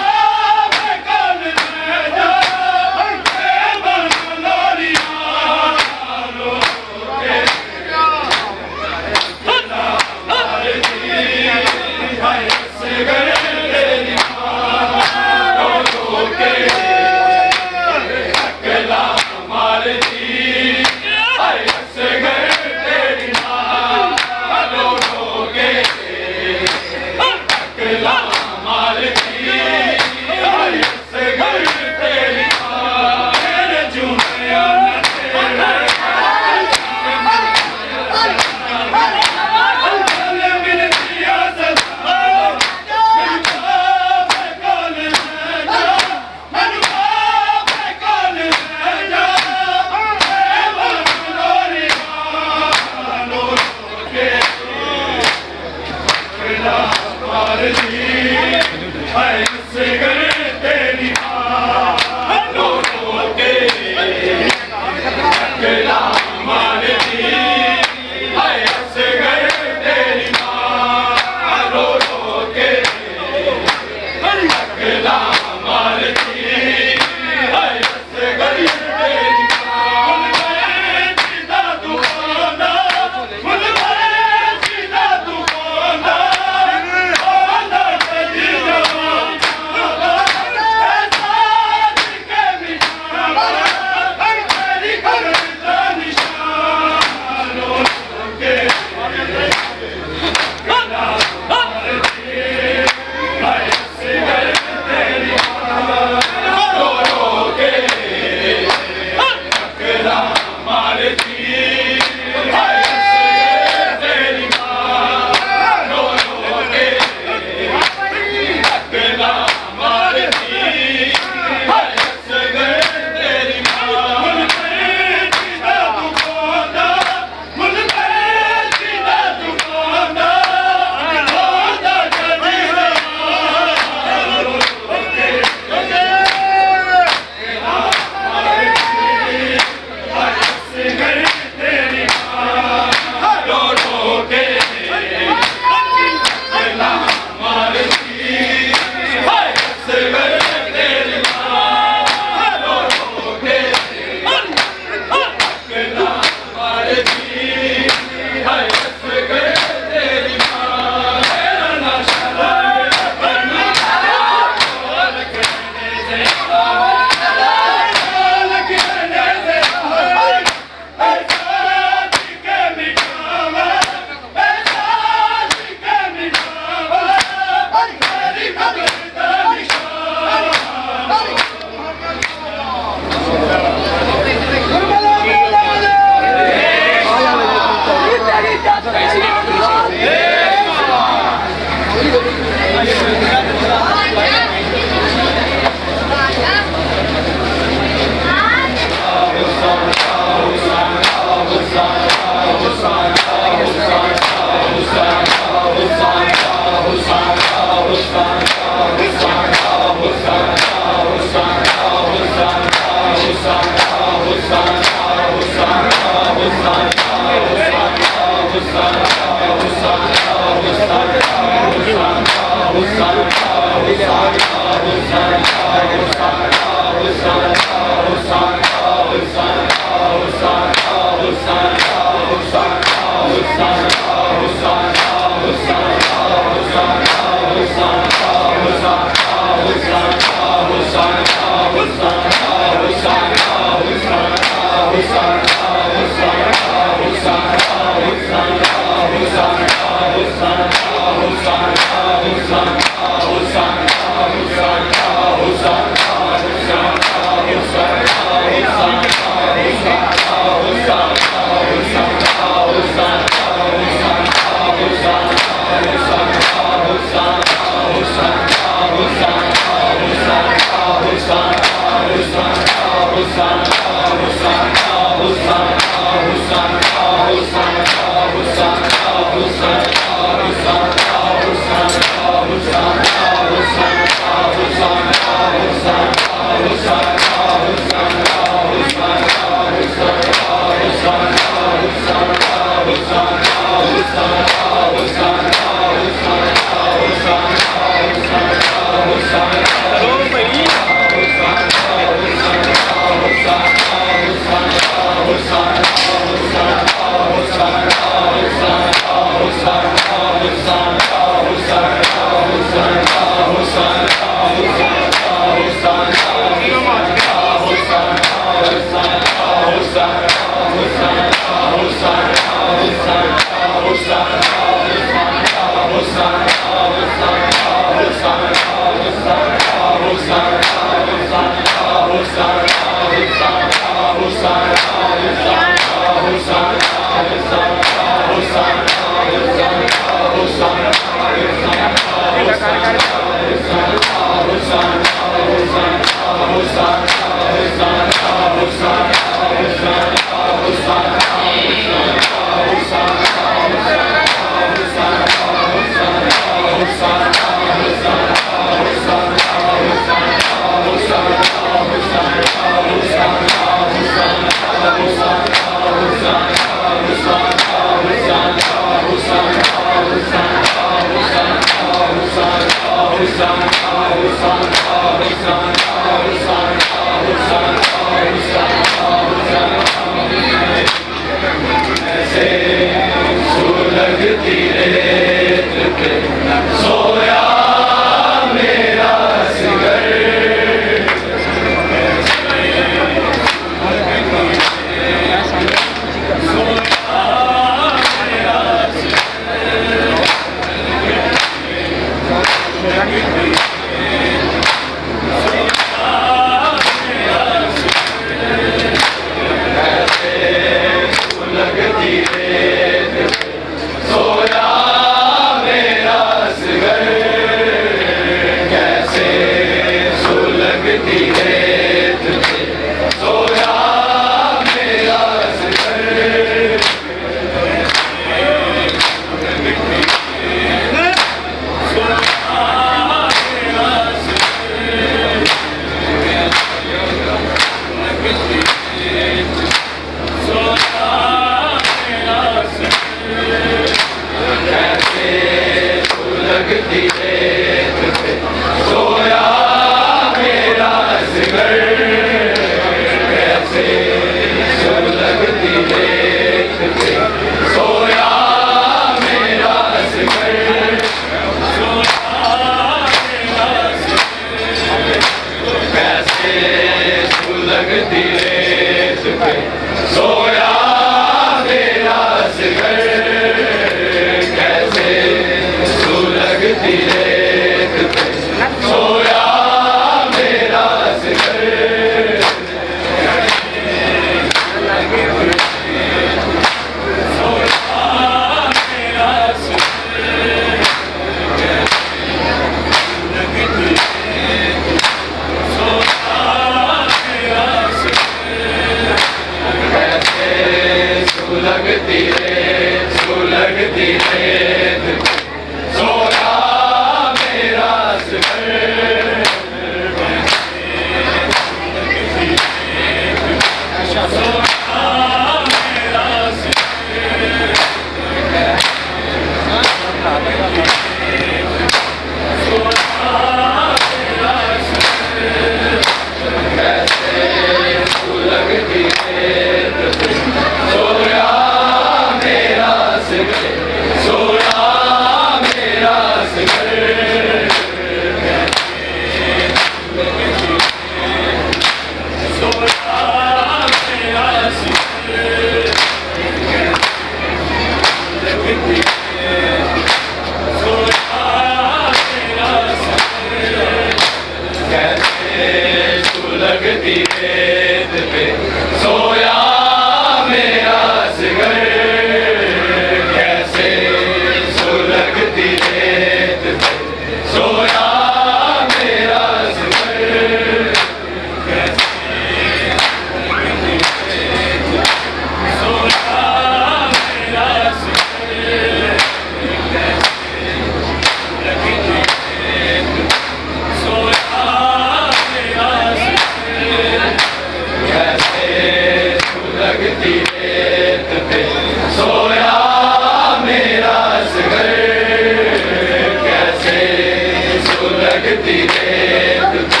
लगती रेत पे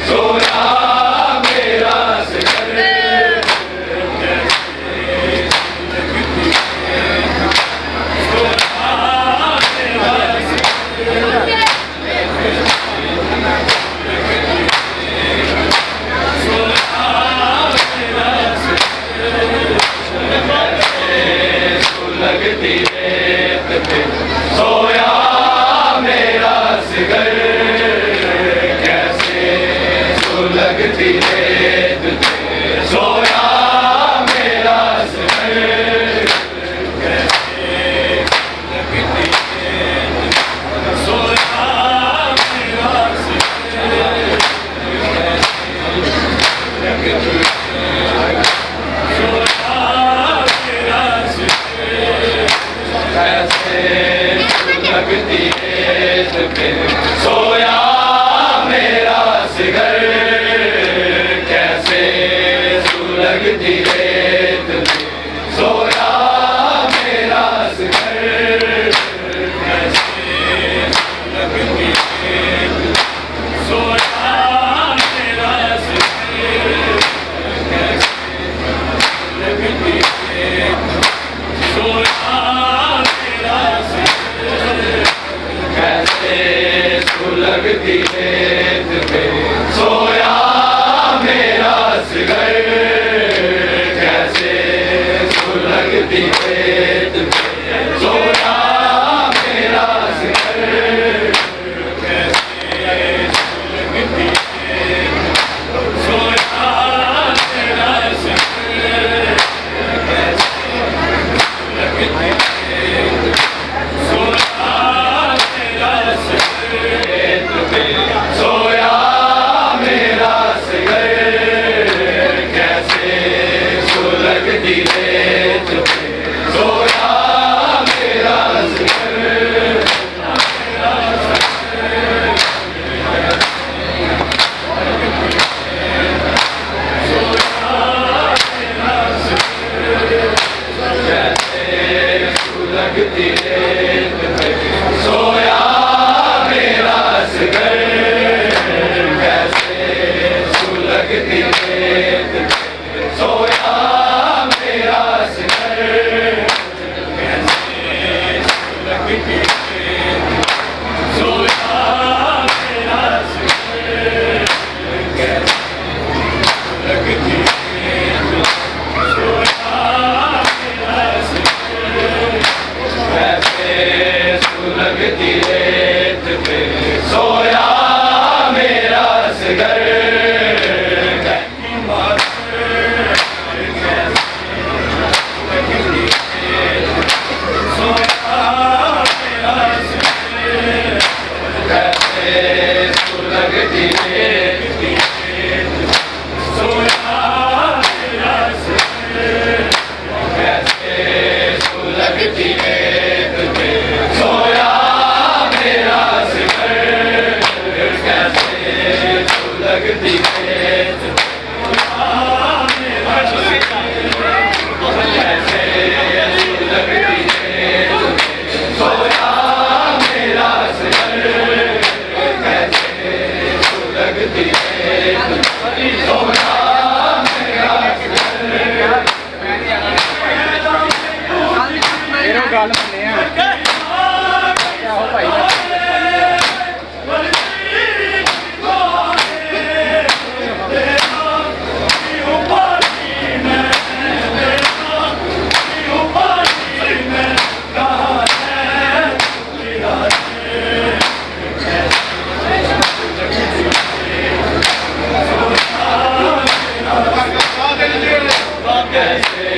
सोया मेरा सिर लगती रेत पे सोया मेरा सिगर कैसे सुलगती रेत पे सोया मेरा सिगर कैसे सुलगती रेत पे सोया मेरा सिगर कैसे लगती रेत पे सोया मेरा सिगर कैसे सुलगती रेत पे सोया मेरा सिगर कैसे लगती रेत सोया मेरा सिगर कैसे लगती रेत सोया कैसे सुलगती रेत पे सोया मेरा सिगर कैसे सुलगती रेत पे सोया मेरा सिगर कैसे सुलगती रेत सोया मेरा सिगर कैसे सुलगती रेत सोया सोया मेरा सिगर कैसे सुलगती रेत पे सोया मेरा सिगर कैसे सुलगती रेत पे सोया मेरा सिगर कैसे सुलगती रेत पे सोया मेरा सिगर कैसे सुलगती रेत सोया मेरा सिगर कैसे सुलगती रेत सोया मेरा सिगर कैसे सुलगती रेत पे सोया मेरा सिगर सुलगती रेत पे सोया मेरा सिगर कैसे सुलगती रेत पे सोया मेरा सिगर कैसे सुलगती रेत कैसे सुलगती रेत सोया मेरा सिगर कैसे सुलगती रेत सोया मेरा मेरा गल बने भाई कैसे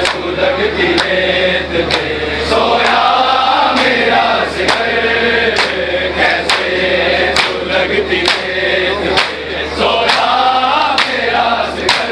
सुलगती रेत पे सोया मेरा सिगर कैसे सुलगती रेत पे सोया मेरा सिगर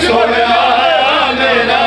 सोया मेरा